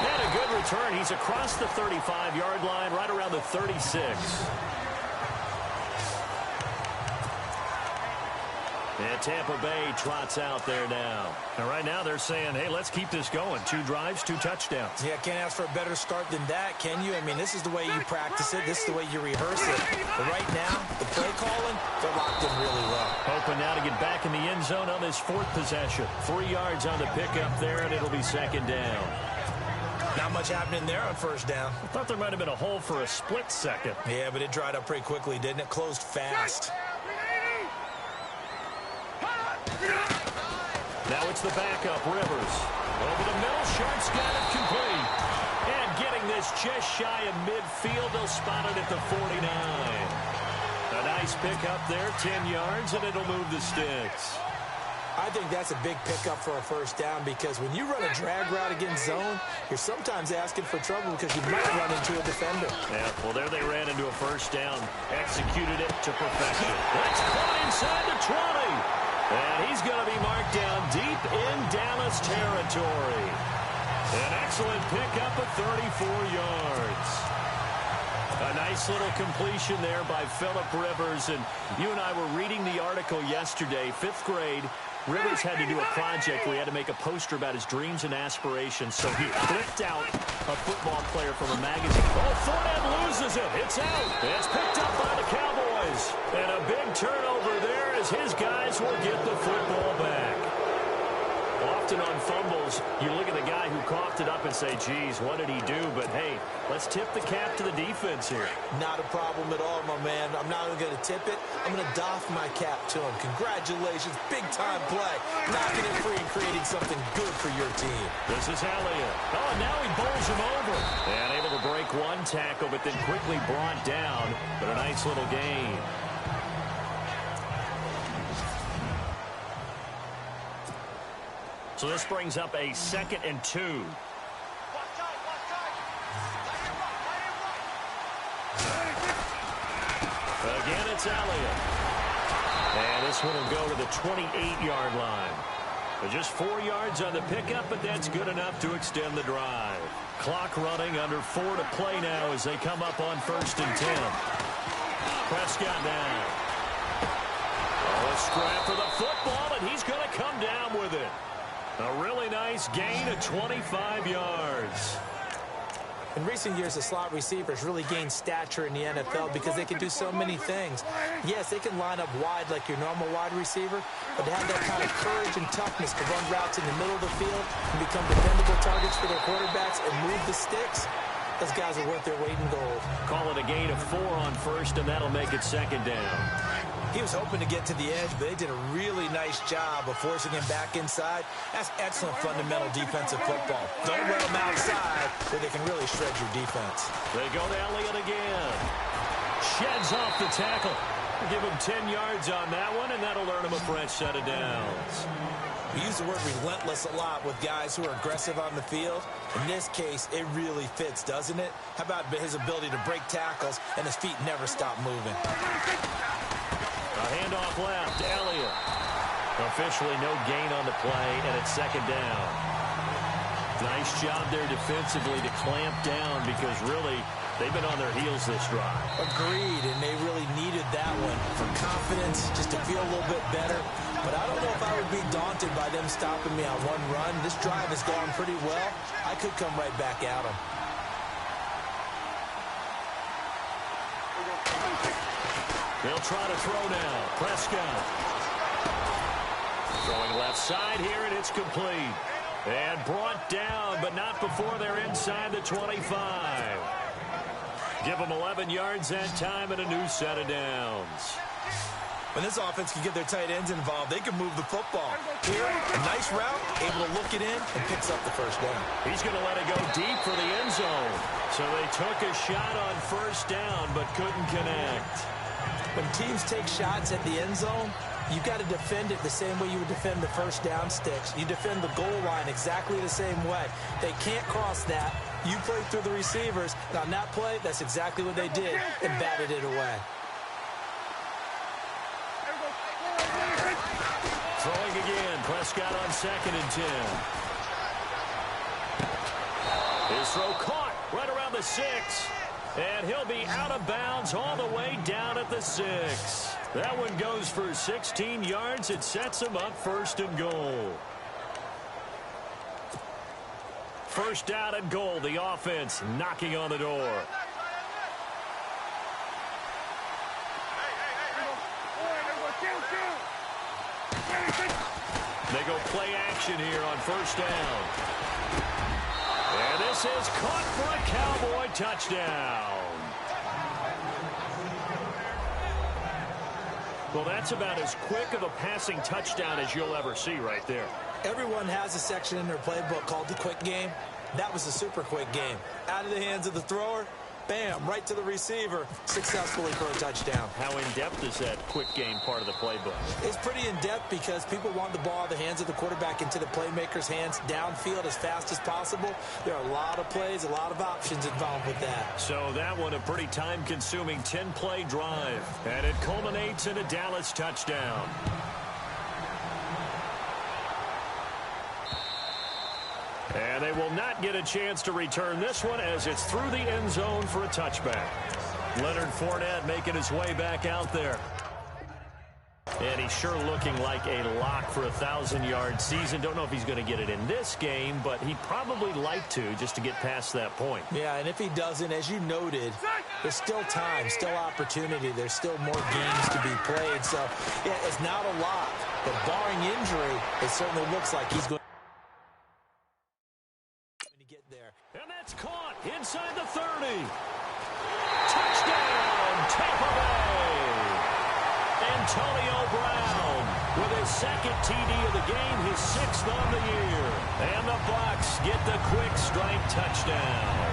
And a good return. He's across the 35-yard line, right around the 36. And Tampa Bay trots out there now. And right now they're saying, hey, let's keep this going. 2 drives, 2 touchdowns. Yeah, can't ask for a better start than that, can you? I mean, this is the way you practice it. This is the way you rehearse it. But right now, the play calling, they're locked in really well. Hoping now to get back in the end zone on this 4th possession. 3 yards on the pickup there, and it'll be 2nd down. Not much happening there on 1st down. I thought there might have been a hole for a split second. Yeah, but it dried up pretty quickly, didn't it? Closed fast. Now it's the backup, Rivers. Over the middle, Sharp's got it complete. And getting this just shy of midfield, they'll spot it at the 49. A nice pickup there, 10 yards, and it'll move the sticks. I think that's a big pickup for a 1st down, because when you run a drag route against zone, you're sometimes asking for trouble because you might run into a defender. Yeah, well, there they ran into a 1st down, executed it to perfection. That's caught inside the 20. And he's going to be marked down deep in Dallas territory. An excellent pickup of 34 yards. A nice little completion there by Phillip Rivers. And you and I were reading the article yesterday, 5th grade. Rivers had to do a project where he had to make a poster about his dreams and aspirations. So he flipped out a football player from a magazine. Oh, Fournette loses it. It's out. It's picked up by the Cowboys. And a big turnover there as his guys will get the football back. Often on fumbles, you look at the guy who coughed it up and say, geez, what did he do? But, hey, let's tip the cap to the defense here. Not a problem at all, my man. I'm not even going to tip it. I'm going to doff my cap to him. Congratulations. Big-time play. Knocking it free and creating something good for your team. This is Elliott. Oh, now he bowls him over. And able to break one tackle, but then quickly brought down. But a nice little gain. So this brings up a 2nd and 2. Again, it's Elliott. And this one will go to the 28-yard line. But just 4 yards on the pickup, but that's good enough to extend the drive. Clock running, under 4 to play now as they come up on 1st and 10. Prescott now. Oh, a scrap for the football, and he's going to come down with it. A really nice gain of 25 yards. In recent years, the slot receivers really gained stature in the NFL because they can do so many things. Yes, they can line up wide like your normal wide receiver, but to have that kind of courage and toughness to run routes in the middle of the field and become dependable targets for their quarterbacks and move the sticks, those guys are worth their weight in gold. Call it a gain of 4 on 1st, and that'll make it 2nd down. He was hoping to get to the edge, but they did a really nice job of forcing him back inside. That's excellent fundamental defensive football. Don't let them outside where they can really shred your defense. They go to Elliott again. Sheds off the tackle. Give him 10 yards on that one, and that'll earn him a fresh set of downs. We use the word relentless a lot with guys who are aggressive on the field. In this case, it really fits, doesn't it? How about his ability to break tackles and his feet never stop moving? A handoff left, Elliott. Officially no gain on the play, and it's second down. Nice job there defensively to clamp down because really they've been on their heels this drive. Agreed, and they really needed that one for confidence, just to feel a little bit better. But I don't know if I would be daunted by them stopping me on one run. This drive has gone pretty well. I could come right back at them. They'll try to throw now. Prescott. Throwing left side here, and it's complete. And brought down, but not before they're inside the 25. Give them 11 yards that time and a new set of downs. When this offense can get their tight ends involved, they can move the football. Here, a nice route, able to look it in, and picks up the first down. He's going to let it go deep for the end zone. So they took a shot on first down, but couldn't connect. When teams take shots at the end zone, you've got to defend it the same way you would defend the first down sticks. You defend the goal line exactly the same way. They can't cross that. You play through the receivers. And on that play, that's exactly what they did and batted it away. Throwing again. Prescott on 2nd and 10. His throw caught right around the 6. And he'll be out of bounds all the way down at the 6. That one goes for 16 yards. It sets him up 1st and goal. 1st down and goal. The offense knocking on the door. They go play action here on 1st down. And this is caught for a Cowboy touchdown. Well, that's about as quick of a passing touchdown as you'll ever see right there. Everyone has a section in their playbook called the quick game. That was a super quick game. Out of the hands of the thrower, bam, right to the receiver, successfully for a touchdown. How in-depth is that quick game part of the playbook? It's pretty in-depth because people want the ball out of the hands of the quarterback into the playmaker's hands downfield as fast as possible. There are a lot of plays, a lot of options involved with that. So that one a pretty time-consuming 10-play drive. And it culminates in a Dallas touchdown. And they will not get a chance to return this one as it's through the end zone for a touchback. Leonard Fournette making his way back out there. And he's sure looking like a lock for a 1,000-yard season. Don't know if he's going to get it in this game, but he'd probably like to just to get past that point. Yeah, and if he doesn't, as you noted, there's still time, still opportunity. There's still more games to be played. So, yeah, it's not a lock. But barring injury, it certainly looks like he's going to get there. And that's caught inside the 30. Touchdown, Tampa Bay. Antonio Brown with his 2nd TD of the game, his 6th on the year. And the Bucs get the quick strike touchdown.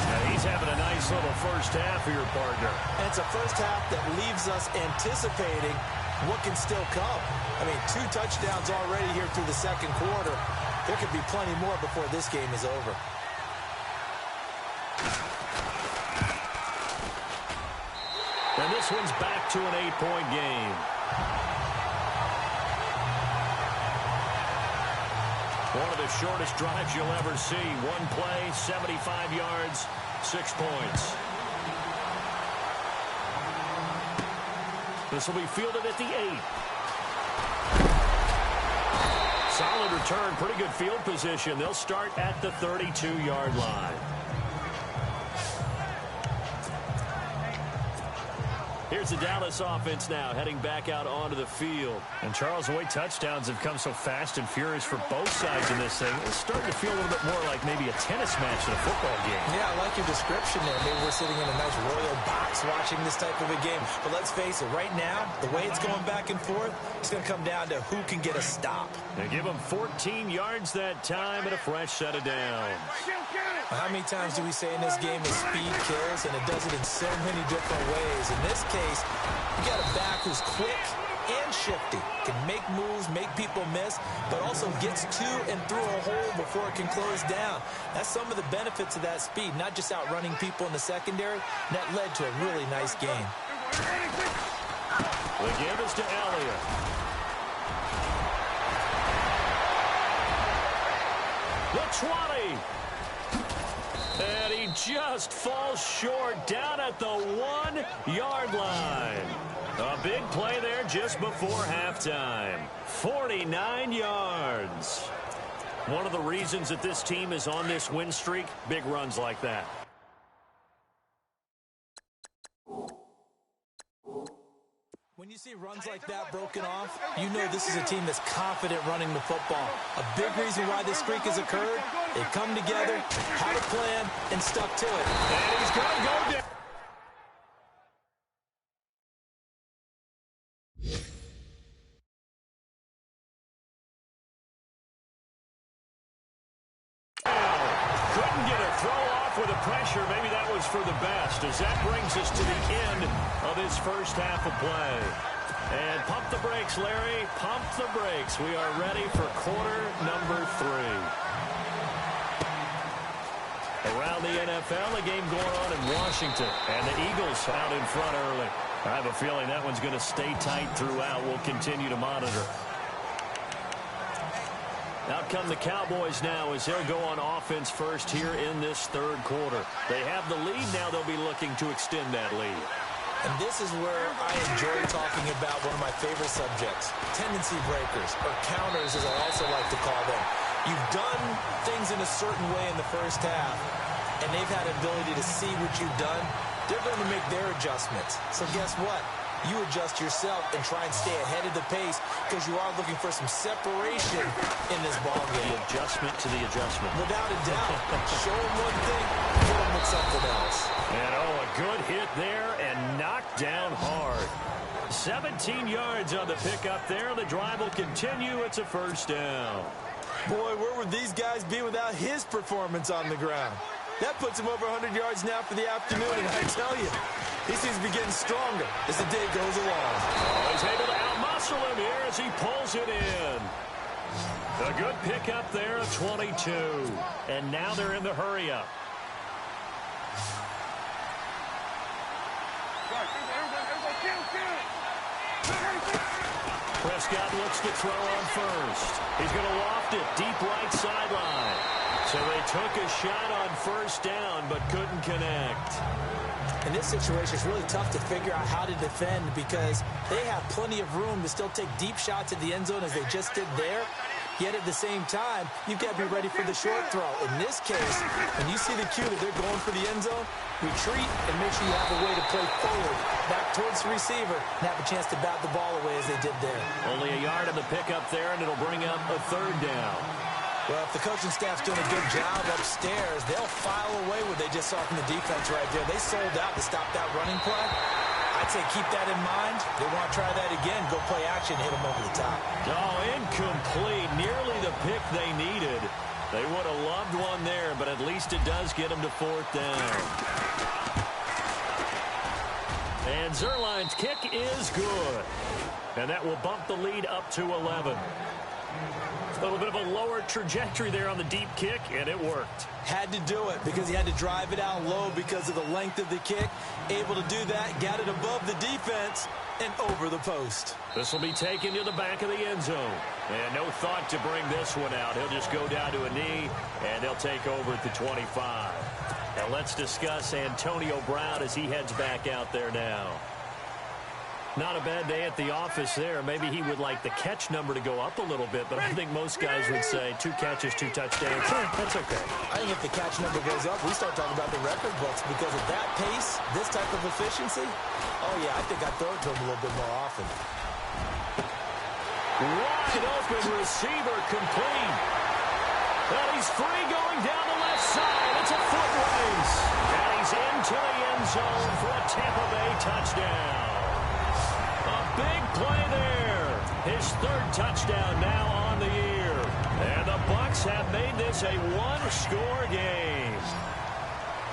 Now he's having a nice little first half here, partner. And it's a first half that leaves us anticipating what can still come. I mean, 2 touchdowns already here through the 2nd quarter. There could be plenty more before this game is over. And this one's back to an 8-point game. One of the shortest drives you'll ever see. One play, 75 yards, 6 points. This will be fielded at the 8. Solid return, pretty good field position. They'll start at the 32-yard line. Here's the Dallas offense now heading back out onto the field. And Charles, the way touchdowns have come so fast and furious for both sides in this thing, it's starting to feel a little bit more like maybe a tennis match than a football game. Yeah, I like your description there. Maybe we're sitting in a nice royal box watching this type of a game. But let's face it, right now, the way it's going back and forth, it's going to come down to who can get a stop. They give them 14 yards that time and a fresh set of downs. How many times do we say in this game that speed kills, and it does it in so many different ways? In this case, you got a back who's quick and shifty, can make moves, make people miss, but also gets to and through a hole before it can close down. That's some of the benefits of that speed, not just outrunning people in the secondary. That led to a really nice game. The give is to Elliott. The 20. And he just falls short down at the 1-yard line. A big play there just before halftime. 49 yards. One of the reasons that this team is on this win streak, big runs like that. When you see runs like that broken off, you know this is a team that's confident running the football. A big reason why this streak has occurred, they come together, had a plan, and stuck to it. And he's going to go down. Couldn't get a throw off with the pressure. Maybe that was for the best, as that brings us to the end of this first half of play. And pump the brakes, Larry. Pump the brakes. We are ready for quarter number 3. Around the NFL, a game going on in Washington. And the Eagles out in front early. I have a feeling that one's going to stay tight throughout. We'll continue to monitor. Out come the Cowboys now as they'll go on offense first here in this third quarter. They have the lead. Now they'll be looking to extend that lead. And this is where I enjoy talking about one of my favorite subjects, tendency breakers, or counters as I also like to call them. You've done things in a certain way in the first half, and they've had an ability to see what you've done. They're going to make their adjustments. So guess what? You adjust yourself and try and stay ahead of the pace because you are looking for some separation in this ball game. The adjustment to the adjustment. Without a doubt. Show them one thing, hit them with something else. And a good hit there and knocked down hard. 17 yards on the pickup there. The drive will continue. It's a first down. Boy, where would these guys be without his performance on the ground? That puts him over 100 yards now for the afternoon, and I tell you, he seems to be getting stronger as the day goes along. Oh, he's able to outmuscle him here as he pulls it in. A good pickup there, 22. And now they're in the hurry-up. Prescott looks to throw on first. He's going to loft it deep right sideline. So they took a shot on first down but couldn't connect. In this situation, it's really tough to figure out how to defend because they have plenty of room to still take deep shots at the end zone as they just did there. Yet at the same time, you've got to be ready for the short throw. In this case, when you see the cue that they're going for the end zone, retreat and make sure you have a way to play forward, back towards the receiver, and have a chance to bat the ball away as they did there. Only a yard on the pickup there, and it'll bring up a third down. Well, if the coaching staff's doing a good job upstairs, they'll file away what they just saw from the defense right there. They sold out to stop that running play. I'd say keep that in mind. They want to try that again. Go play action, hit them over the top. Oh, incomplete. Nearly the pick they needed. They would have loved one there, but at least it does get them to fourth down. And Zuerlein's kick is good. And that will bump the lead up to 11. A little bit of a lower trajectory there on the deep kick, and it worked. Had to do it because he had to drive it out low because of the length of the kick. Able to do that, got it above the defense, and over the post. This will be taken to the back of the end zone. And no thought to bring this one out. He'll just go down to a knee, and they'll take over at the 25. Now let's discuss Antonio Brown as he heads back out there now. Not a bad day at the office there. Maybe he would like the catch number to go up a little bit, but I think most guys would say 2 catches, 2 touchdowns. That's okay. I think if the catch number goes up, we start talking about the record books because at that pace, this type of efficiency, oh, yeah, I think I'd throw it to him a little bit more often. Wide open receiver complete. Well, he's free going down the left side. It's a foot race. And he's into the end zone for a Tampa Bay touchdown. A big play there. His 3rd touchdown now on the year. And the Bucs have made this a 1-score game.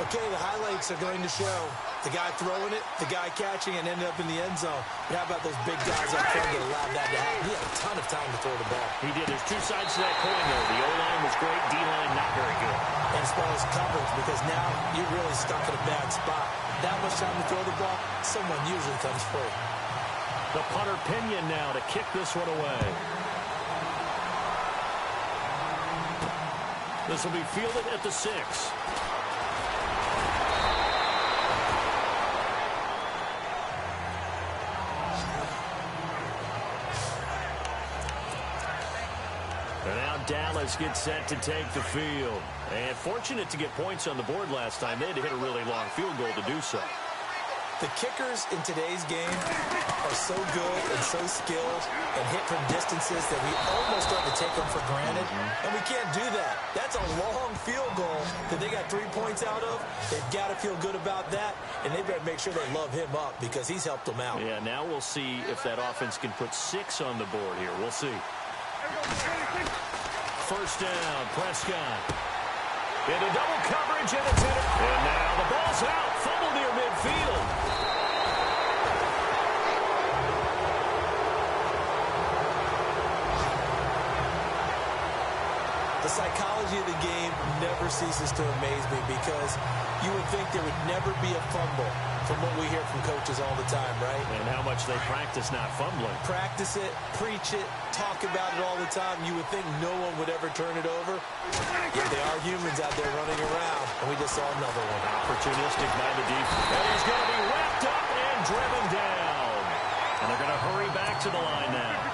Okay, the highlights are going to show the guy throwing it, the guy catching, and ended up in the end zone. But how about those big guys up front that allowed that to happen? He had a ton of time to throw the ball. He did. There's 2 sides to that coin, though. The O-line was great. D-line not very good. And as far as coverage, because now you're really stuck in a bad spot. That much time to throw the ball, someone usually comes free. The punter Pinion now to kick this one away. This will be fielded at the 6. And now Dallas gets set to take the field. And fortunate to get points on the board last time. They had to hit a really long field goal to do so. The kickers in today's game are so good and so skilled and hit from distances that we almost start to take them for granted. And we can't do that. That's a long field goal that they got 3 points out of. They've got to feel good about that, and they better make sure they love him up because he's helped them out. Yeah, now we'll see if that offense can put 6 on the board here. We'll see. First down, Prescott. Into double coverage, and it's in it. And now the ball's out. Fumble near midfield. The psychology of the game never ceases to amaze me because you would think there would never be a fumble from what we hear from coaches all the time, right? And how much they practice not fumbling. Practice it, preach it, talk about it all the time. You would think no one would ever turn it over. Yet they are humans out there running around, and we just saw another one. Opportunistic by the defense. And he's going to be wrapped up and driven down. And they're going to hurry back to the line now.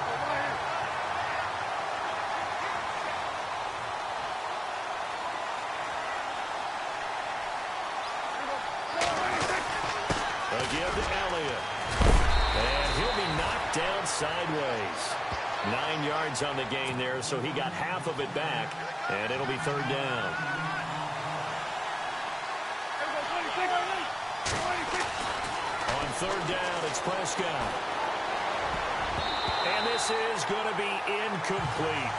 Give to Elliott. And he'll be knocked down sideways. 9 yards on the gain there, so he got half of it back, and it'll be third down. On third down, it's Prescott. And this is going to be incomplete.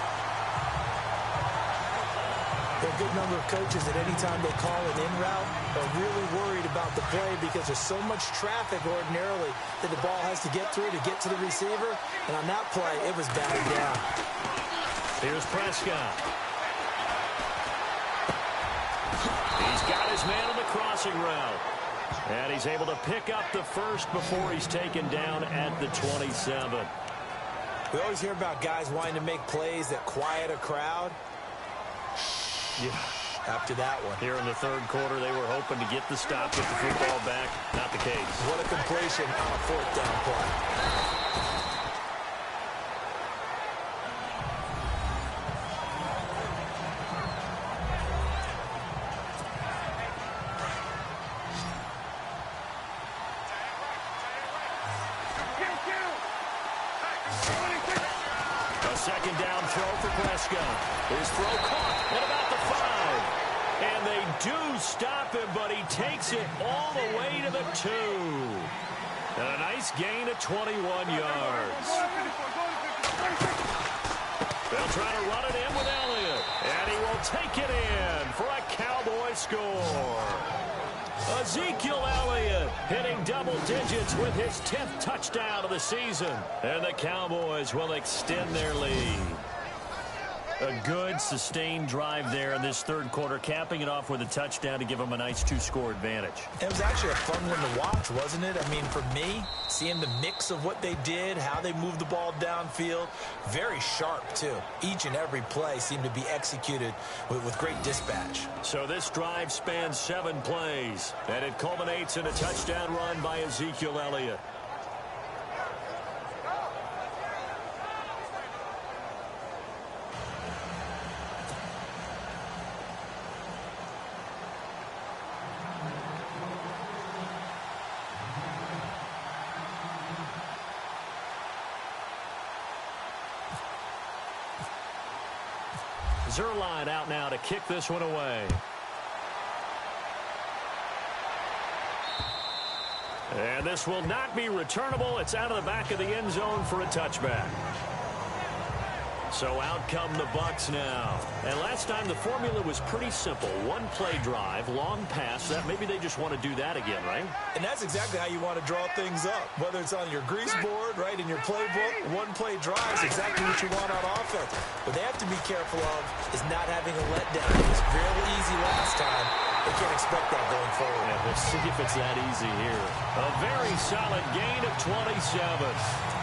There are a good number of coaches that any time they call an in route are really worried about the play because there's so much traffic ordinarily that the ball has to get through to get to the receiver. And on that play, it was batted down. Here's Prescott. He's got his man on the crossing route. And he's able to pick up the first before he's taken down at the 27. We always hear about guys wanting to make plays that quiet a crowd. Yeah. After that one. Here in the third quarter, they were hoping to get the stop, get the football back. Not the case. What a completion on a fourth down play. A second down throw for Prescott. His throw caught at about the 5. And they do stop him, but he takes it all the way to the 2. And a nice gain of 21 yards. They'll try to run it in with Elliott. And he will take it in for a Cowboy score. Ezekiel Elliott hitting double digits with his 10th touchdown of the season. And the Cowboys will extend their lead. A good, sustained drive there in this third quarter, capping it off with a touchdown to give them a nice 2-score advantage. It was actually a fun one to watch, wasn't it? I mean, for me, seeing the mix of what they did, how they moved the ball downfield, very sharp, too. Each and every play seemed to be executed with great dispatch. So this drive spans 7 plays, and it culminates in a touchdown run by Ezekiel Elliott. Zuerlein out now to kick this one away. And this will not be returnable. It's out of the back of the end zone for a touchback. So out come the Bucs now. And last time the formula was pretty simple. 1-play drive, long pass. That maybe they just want to do that again, right? And that's exactly how you want to draw things up. Whether it's on your grease board, right, in your playbook, 1-play drive is exactly what you want on offense. What they have to be careful of is not having a letdown. It was real easy last time. They can't expect that going forward. Yeah, we'll see if it's that easy here. A very solid gain of 27.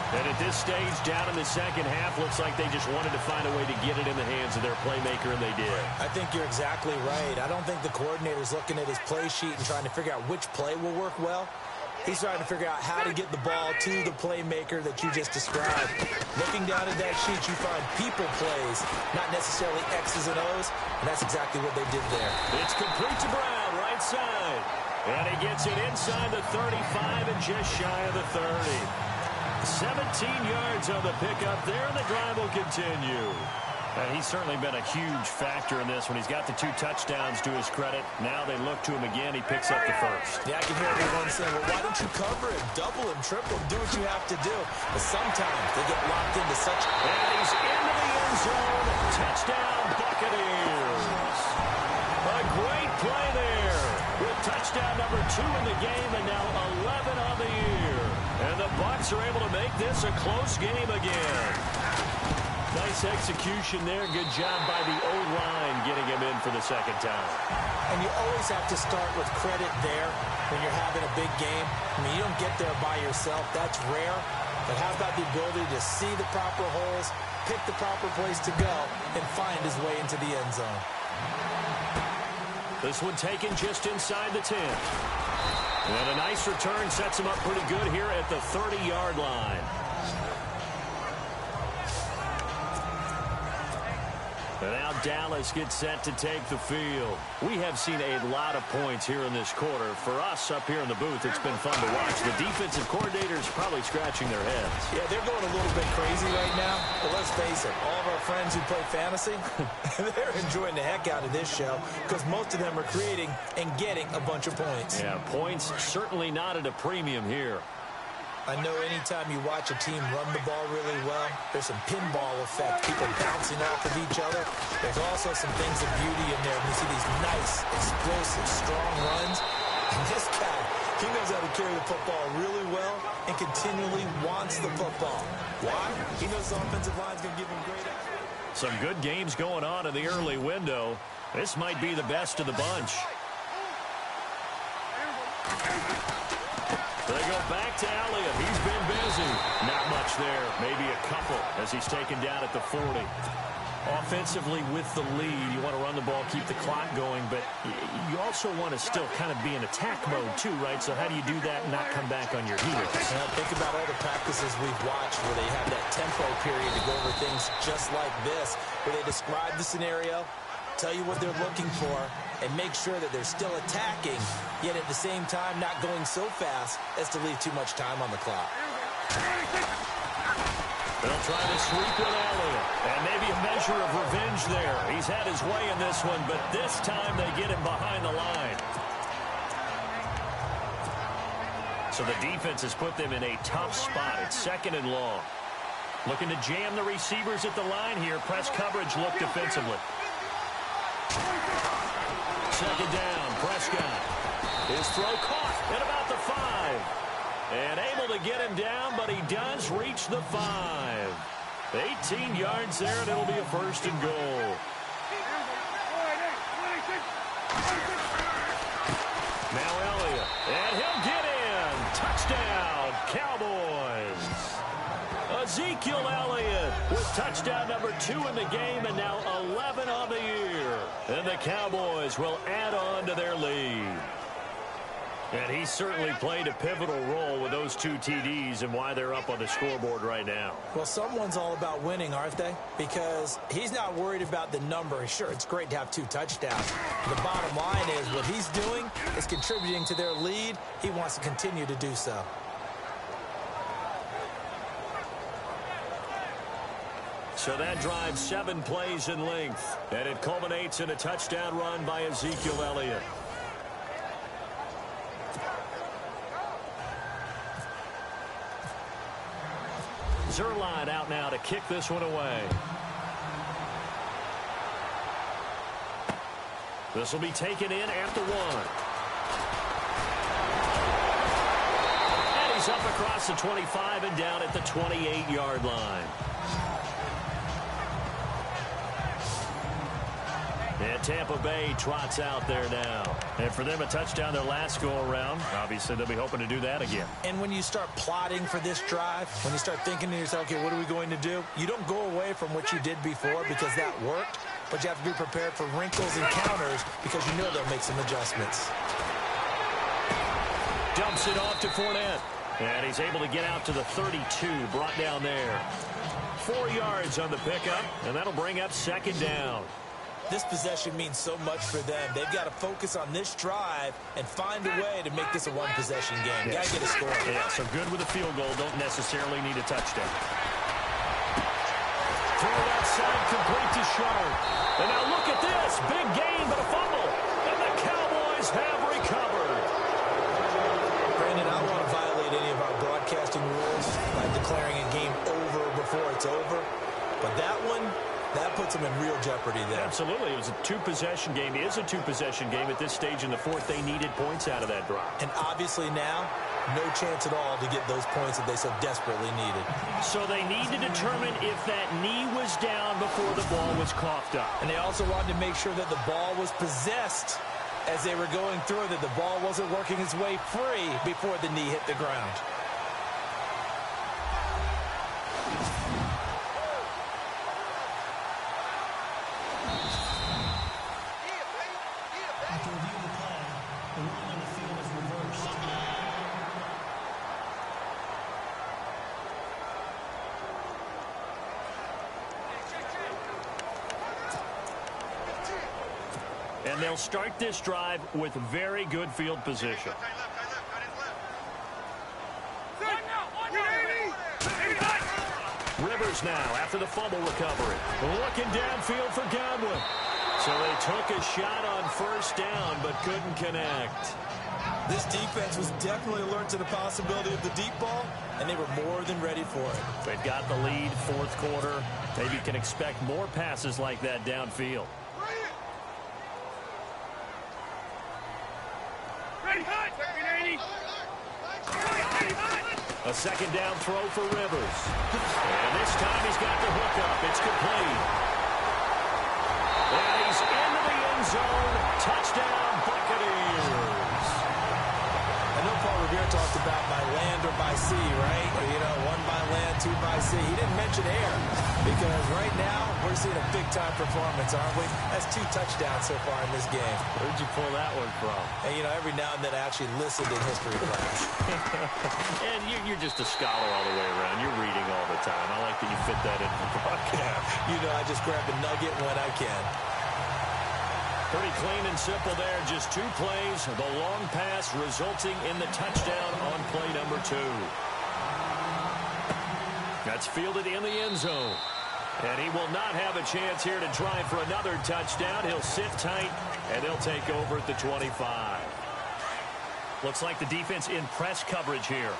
And at this stage, down in the second half, looks like they just wanted to find a way to get it in the hands of their playmaker, and they did. I think you're exactly right. I don't think the coordinator's looking at his play sheet and trying to figure out which play will work well. He's trying to figure out how to get the ball to the playmaker that you just described. Looking down at that sheet, you find people plays, not necessarily X's and O's, and that's exactly what they did there. It's complete to Brown, right side. And he gets it inside the 35 and just shy of the 30. 17 yards on the pickup there, and the drive will continue. He's certainly been a huge factor in this when he's got the 2 touchdowns to his credit. Now they look to him again. He picks up the first. Yeah, I can hear everyone saying, well, why don't you cover him, double him, triple him, do what you have to do. But sometimes they get locked into such... And he's into the end zone. Touchdown, Buccaneers. A great play there with touchdown number 2 in the game and now 11 on the year. And the Bucs are able to make this a close game again. Nice execution there. Good job by the O-line getting him in for the second time. And you always have to start with credit there when you're having a big game. I mean, you don't get there by yourself. That's rare. But how about the ability to see the proper holes, pick the proper place to go, and find his way into the end zone? This one taken just inside the 10. And a nice return sets him up pretty good here at the 30-yard line. And now Dallas gets set to take the field. We have seen a lot of points here in this quarter. For us up here in the booth, it's been fun to watch. The defensive coordinators probably scratching their heads. Yeah, they're going a little bit crazy right now. But let's face it, all of our friends who play fantasy, they're enjoying the heck out of this show because most of them are creating and getting a bunch of points. Yeah, points certainly not at a premium here. I know anytime you watch a team run the ball really well, there's some pinball effect, people bouncing off of each other. There's also some things of beauty in there when you see these nice, explosive, strong runs. And this guy, he knows how to carry the football really well and continually wants the football. Why? He knows the offensive line's going to give him great effort. Some good games going on in the early window. This might be the best of the bunch. They go back to Elliott. He's been busy. Not much there. Maybe a couple as he's taken down at the 40. Offensively with the lead, you want to run the ball, keep the clock going, but you also want to still kind of be in attack mode too, right? So how do you do that and not come back on your heels? Think about all the practices we've watched where they have that tempo period to go over things just like this, where they describe the scenario, tell you what they're looking for, and make sure that they're still attacking, yet at the same time not going so fast as to leave too much time on the clock. They'll try to sweep with Elliott, and maybe a measure of revenge there. He's had his way in this one, but this time they get him behind the line. So the defense has put them in a tough spot. It's 2nd and long. Looking to jam the receivers at the line here. Press coverage look defensively. 2nd down, Prescott. His throw caught at about the 5. And able to get him down, but he does reach the 5. 18 yards there, and it'll be a 1st and goal. Now Elliott, and he'll get in. Touchdown, Cowboys. Ezekiel Elliott with touchdown number 2 in the game, and now 11 on the year. And the Cowboys will add on to their lead. And he certainly played a pivotal role with those 2 TDs and why they're up on the scoreboard right now. Well, someone's all about winning, aren't they? Because he's not worried about the number. Sure, it's great to have 2 touchdowns. The bottom line is what he's doing is contributing to their lead. He wants to continue to do so. So that drives 7 plays in length, and it culminates in a touchdown run by Ezekiel Elliott. Zuerlein out now to kick this one away. This will be taken in at the 1. And he's up across the 25 and down at the 28-yard line. And Tampa Bay trots out there now. And for them, a touchdown their last go-around. Obviously, they'll be hoping to do that again. And when you start plotting for this drive, when you start thinking to yourself, okay, what are we going to do? You don't go away from what you did before because that worked, but you have to be prepared for wrinkles and counters because you know they'll make some adjustments. Dumps it off to Fournette. And he's able to get out to the 32, brought down there. 4 yards on the pickup, and that'll bring up second down. This possession means so much for them. They've got to focus on this drive and find a way to make this a one-possession game. Got to get a score. Yeah, so good with a field goal. Don't necessarily need a touchdown. Throw that side complete to Sharp. And now look at this. Big gain, but a fumble. And the Cowboys have recovered. Brandon, I don't want to violate any of our broadcasting rules by declaring a game over before it's over. But that one... that puts them in real jeopardy there. Absolutely. It was a two-possession game. It is a two-possession game at this stage in the fourth. They needed points out of that drive. And obviously now, no chance at all to get those points that they so desperately needed. So they need to determine if that knee was down before the ball was coughed up. And they also wanted to make sure that the ball was possessed as they were going through, that the ball wasn't working its way free before the knee hit the ground. After review of the play, the ruling on the field is reversed. And they'll start this drive with very good field position. Rivers now after the fumble recovery. Looking downfield for Godwin. So they took a shot on first down but couldn't connect. This defense was definitely alert to the possibility of the deep ball, and they were more than ready for it. They've got the lead, fourth quarter. Maybe you can expect more passes like that downfield. A second down throw for Rivers. And this time he's got the hook up. It's complete. And he's into the end zone. Touchdown, Buccaneers. I know Paul Revere talked about by land or by sea, right? You know, one by land, two by sea. He didn't mention air because right now we're seeing a big-time performance, aren't we? That's 2 touchdowns so far in this game. Where'd you pull that one from? And, you know, every now and then I actually listened in history class. And you're just a scholar all the way around. You're reading all the time. I like that you fit that into the broadcast. You know, I just grab a nugget when I can. Pretty clean and simple there. Just 2 plays. The long pass resulting in the touchdown on play number 2. That's fielded in the end zone. And he will not have a chance here to try for another touchdown. He'll sit tight, and they'll take over at the 25. Looks like the defense in press coverage here.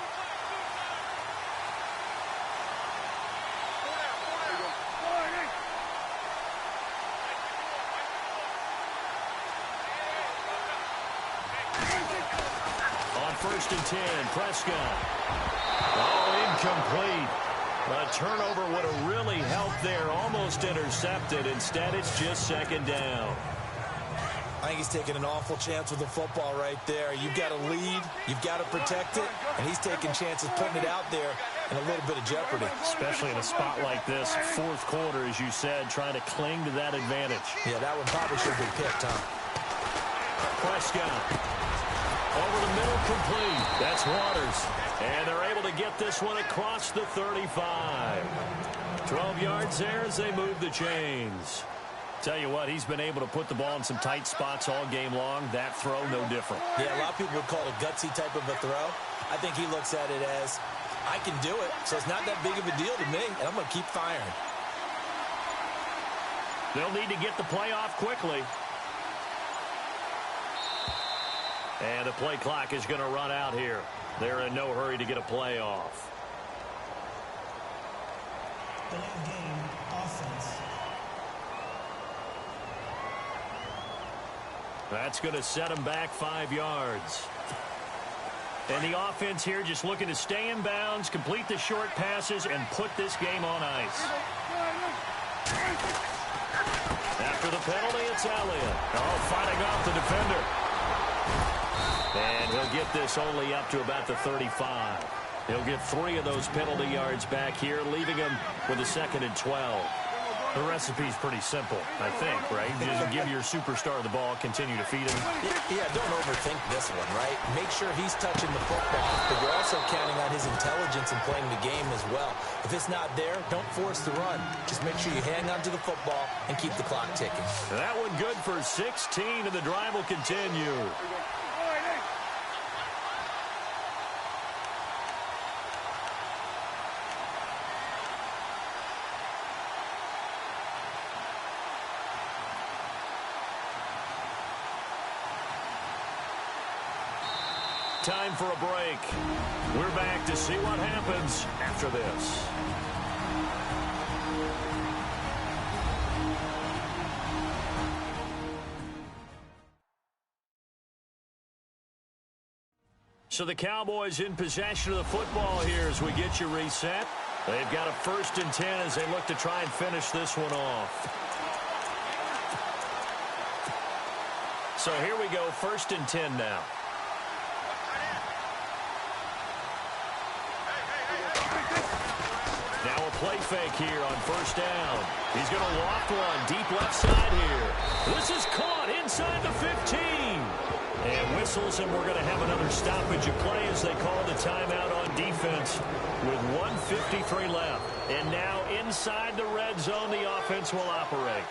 On 1st and 10, Prescott. Oh, incomplete. A turnover would have really helped there. Almost intercepted. Instead, it's just second down. I think he's taking an awful chance with the football right there. You've got a lead. You've got to protect it. And he's taking chances, putting it out there in a little bit of jeopardy. Especially in a spot like this, fourth quarter, as you said, trying to cling to that advantage. Yeah, that one probably should be picked, huh? Prescott. Over the middle, complete. That's Waters. And they're able to get this one across the 35. 12 yards there as they move the chains. Tell you what, he's been able to put the ball in some tight spots all game long. That throw, no different. Yeah, a lot of people would call it a gutsy type of a throw. I think he looks at it as, I can do it, so it's not that big of a deal to me, and I'm going to keep firing. They'll need to get the play off quickly. And the play clock is going to run out here. They're in no hurry to get a play off. Delay of game, offense. That's going to set them back 5 yards. And the offense here just looking to stay in bounds, complete the short passes, and put this game on ice. After the penalty, it's Elliott. Oh, fighting off the defender. And he'll get this only up to about the 35. He'll get 3 of those penalty yards back here, leaving him with a 2nd and 12. The recipe's pretty simple, I think, right? Just give your superstar the ball, continue to feed him. Yeah, don't overthink this one, right? Make sure he's touching the football, but you're also counting on his intelligence in playing the game as well. If it's not there, don't force the run. Just make sure you hang on to the football and keep the clock ticking. That one good for 16, and the drive will continue. Time for a break. We're back to see what happens after this. So the Cowboys in possession of the football here as we get you reset. They've got a 1st and 10 as they look to try and finish this one off. So here we go, 1st and 10 now. Now a play fake here on 1st down. He's going to loft one deep left side here. This is caught inside the 15. And whistles, and we're going to have another stoppage of play as they call the timeout on defense with 1:53 left. And now inside the red zone, the offense will operate.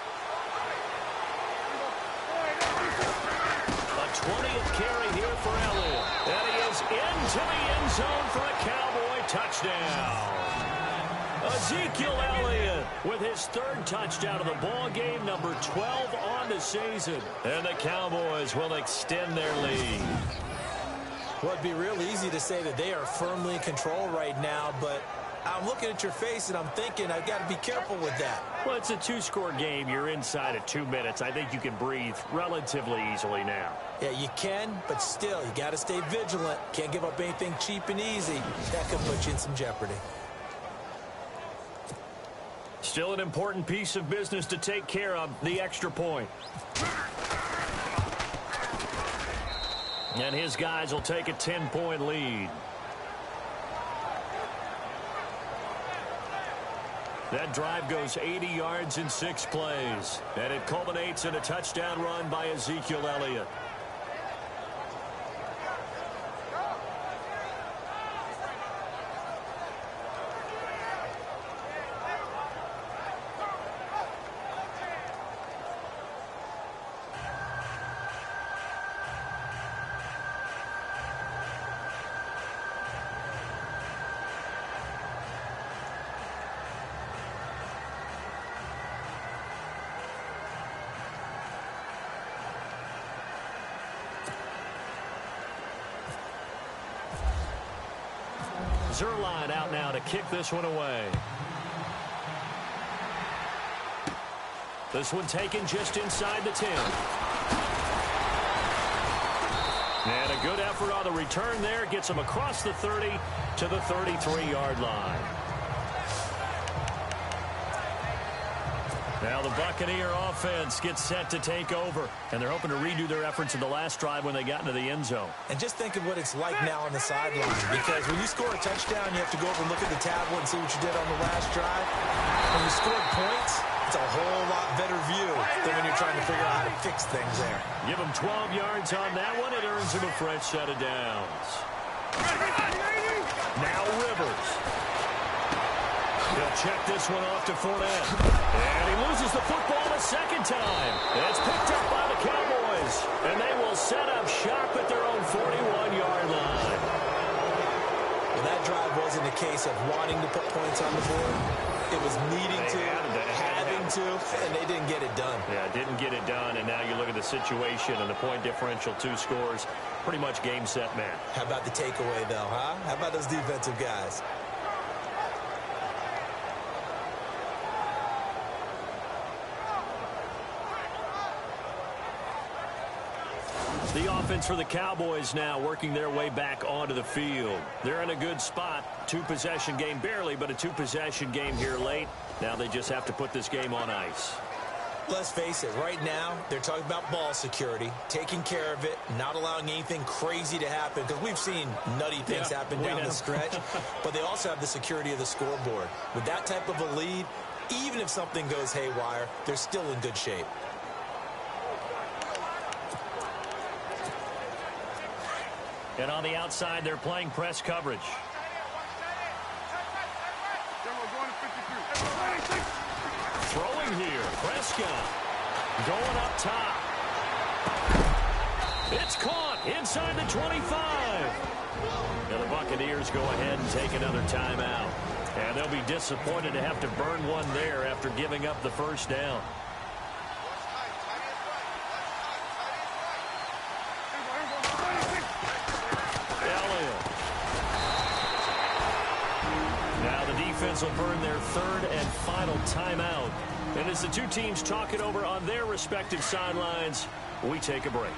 A 20th carry here for Elliott. And he is into the end zone for a Cowboy touchdown. Ezekiel Elliott with his 3rd touchdown of the ball game, number 12 on the season. And the Cowboys will extend their lead. Well, it'd be real easy to say that they are firmly in control right now, but I'm looking at your face and I'm thinking I've got to be careful with that. Well, it's a 2-score game. You're inside of 2 minutes. I think you can breathe relatively easily now. Yeah, you can, but still, you got to stay vigilant. Can't give up anything cheap and easy. That could put you in some jeopardy. Still an important piece of business to take care of, the extra point. And his guys will take a 10-point lead. That drive goes 80 yards in 6 plays. And it culminates in a touchdown run by Ezekiel Elliott. Zuerlein out now to kick this one away. This one taken just inside the 10. And a good effort on the return there. Gets him across the 30 to the 33-yard line. Now the Buccaneer offense gets set to take over. And they're hoping to redo their efforts in the last drive when they got into the end zone. And just think of what it's like now on the sideline. Because when you score a touchdown, you have to go over and look at the tablet and see what you did on the last drive. When you scored points, it's a whole lot better view than when you're trying to figure out how to fix things there. Give him 12 yards on that one. It earns him a fresh set of downs. Now Rivers. He'll check this one off to Fournette. And he loses the football a 2nd time. It's picked up by the Cowboys. And they will set up shop at their own 41-yard line. Well, that drive wasn't a case of wanting to put points on the board. It was needing to, having to, and they didn't get it done. Yeah, didn't get it done, and now you look at the situation and the point differential, 2 scores, pretty much game, set, match. How about the takeaway, though, huh? How about those defensive guys? The offense for the Cowboys now working their way back onto the field. They're in a good spot. 2-possession game barely, but a 2-possession game here late. Now they just have to put this game on ice. Let's face it, right now, they're talking about ball security, taking care of it, not allowing anything crazy to happen, because we've seen nutty things happen down the stretch, but they also have the security of the scoreboard. With that type of a lead, even if something goes haywire, they're still in good shape. And on the outside, they're playing press coverage. Throwing here, Prescott going up top. It's caught inside the 25. Now the Buccaneers go ahead and take another timeout. And they'll be disappointed to have to burn one there after giving up the first down. Will burn their third and final timeout. And as the two teams talk it over on their respective sidelines, we take a break.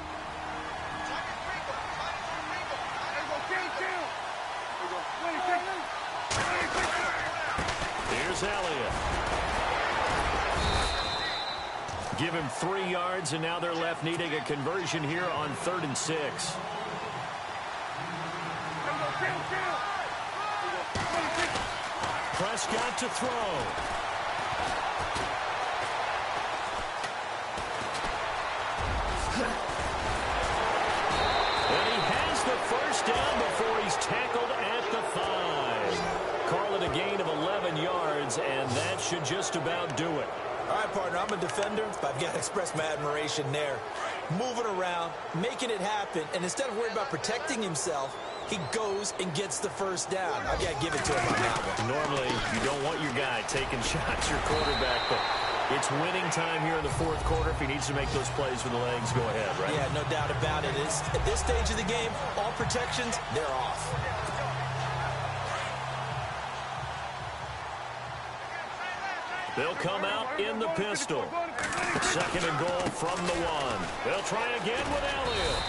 Here's Elliott. Give him 3 yards, and now they're left needing a conversion here on 3rd and 6. Prescott to throw. And he has the first down before he's tackled at the 5. Call it a gain of 11 yards, and that should just about do it. All right, partner, I'm a defender, but I've got to express my admiration there. Moving around, making it happen, and instead of worrying about protecting himself, he goes and gets the first down. I've got to give it to him on that one. Normally, you don't want your guy taking shots, your quarterback, but it's winning time here in the 4th quarter. If he needs to make those plays with the legs, go ahead, right? Yeah, no doubt about it. At this stage of the game, all protections, they're off. They'll come out in the pistol. 2nd and goal from the 1. They'll try again with Elliott.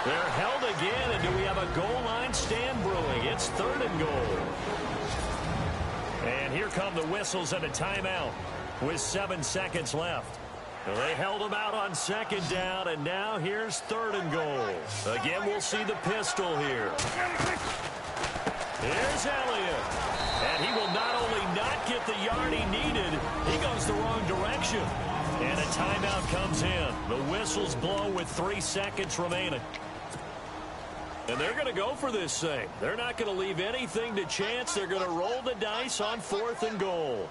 They're held again, and do we have a goal line stand brewing? It's 3rd and goal. And here come the whistles and a timeout with 7 seconds left. They held him out on 2nd down, and now here's 3rd and goal. Again, we'll see the pistol here. Here's Elliott. And he will not only not get the yard he needed, he goes the wrong direction. And a timeout comes in. The whistles blow with 3 seconds remaining. And they're going to go for this thing. They're not going to leave anything to chance. They're going to roll the dice on 4th and goal.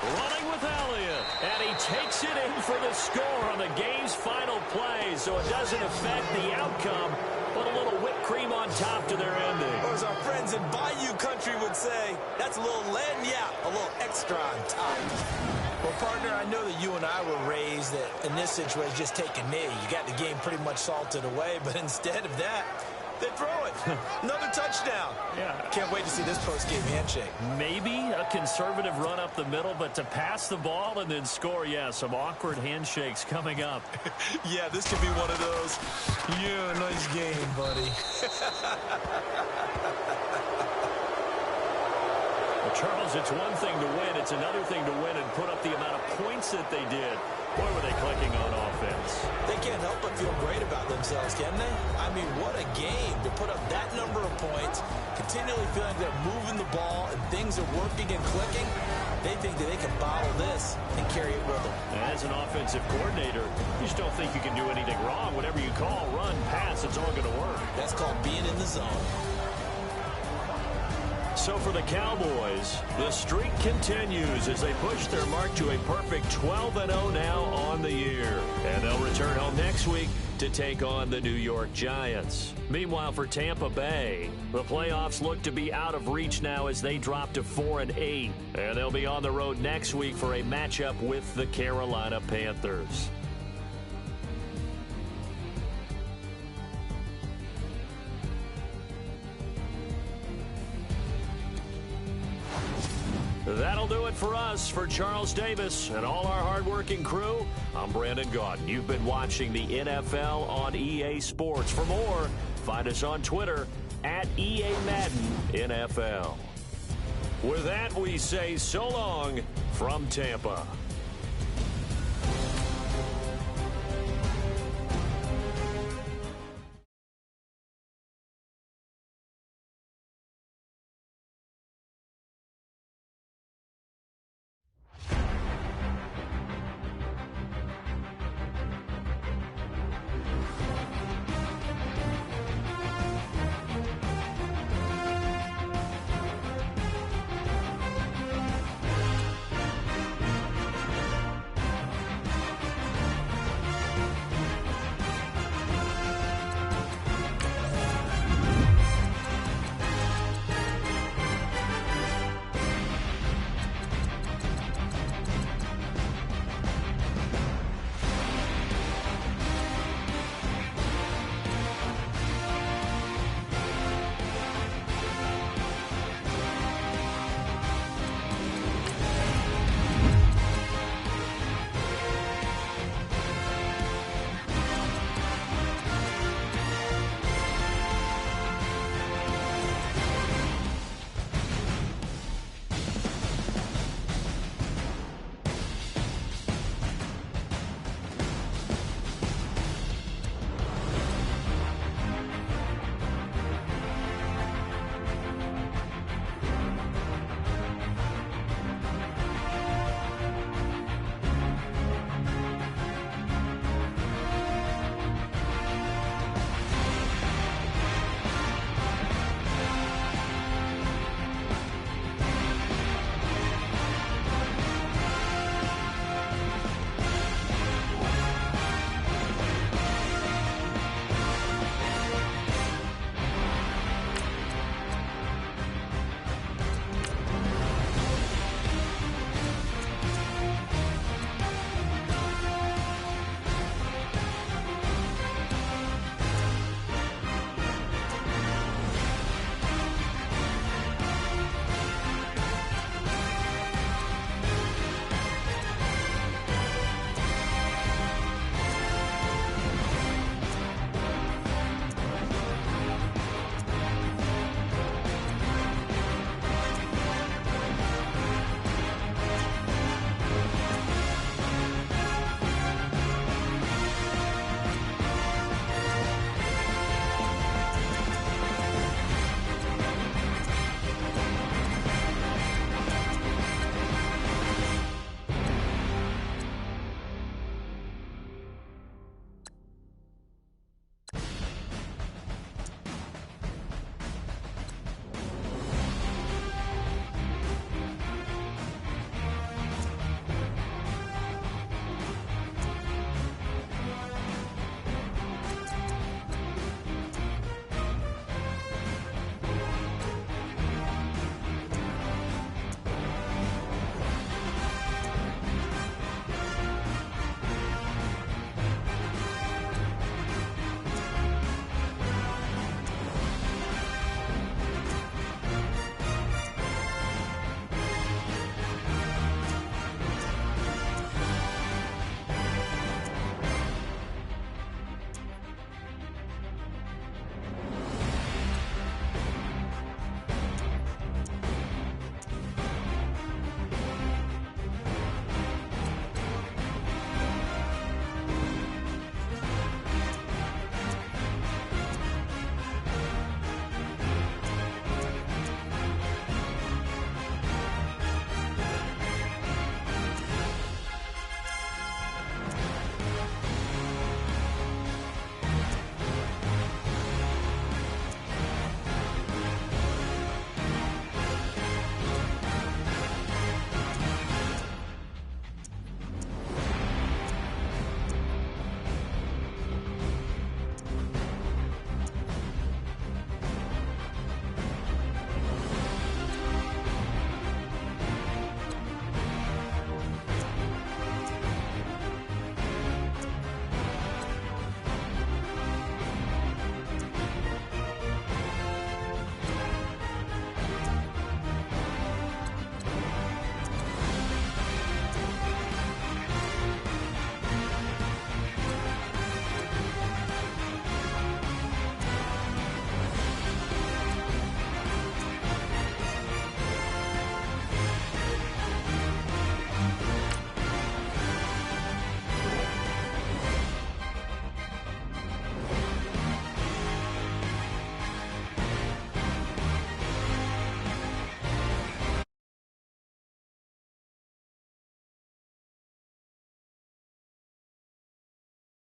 Running with Elliott. And he takes it in for the score on the game's final play. So it doesn't affect the outcome, but a little whipped cream on top to their ending. Or as our friends in Bayou Country would say, that's a little lagniappe, a little extra on top. Well, partner, I know that you and I were raised that in this situation, just take a knee. You got the game pretty much salted away, but instead of that, they throw it. Another touchdown. Yeah. Can't wait to see this post-game handshake. Maybe a conservative run up the middle, but to pass the ball and then score, yeah, some awkward handshakes coming up. Yeah, this could be one of those. Yeah, nice game, buddy. Well, Charles, it's one thing to win. It's another thing to win and put up the amount of points that they did. Boy, were they clicking on offense. They can't help but feel great about themselves, can they? I mean, what a game to put up that number of points, continually feeling like they're moving the ball and things are working and clicking. They think that they can bottle this and carry it with them. As an offensive coordinator, you just don't think you can do anything wrong. Whatever you call, run, pass, it's all going to work. That's called being in the zone. So for the Cowboys, the streak continues as they push their mark to a perfect 12-0 now on the year. And they'll return home next week to take on the New York Giants. Meanwhile, for Tampa Bay, the playoffs look to be out of reach now as they drop to 4-8. And they'll be on the road next week for a matchup with the Carolina Panthers. That'll do it for us. For Charles Davis and all our hardworking crew, I'm Brandon Gaudin. You've been watching the NFL on EA Sports. For more, find us on Twitter at EA Madden NFL. With that, we say so long from Tampa.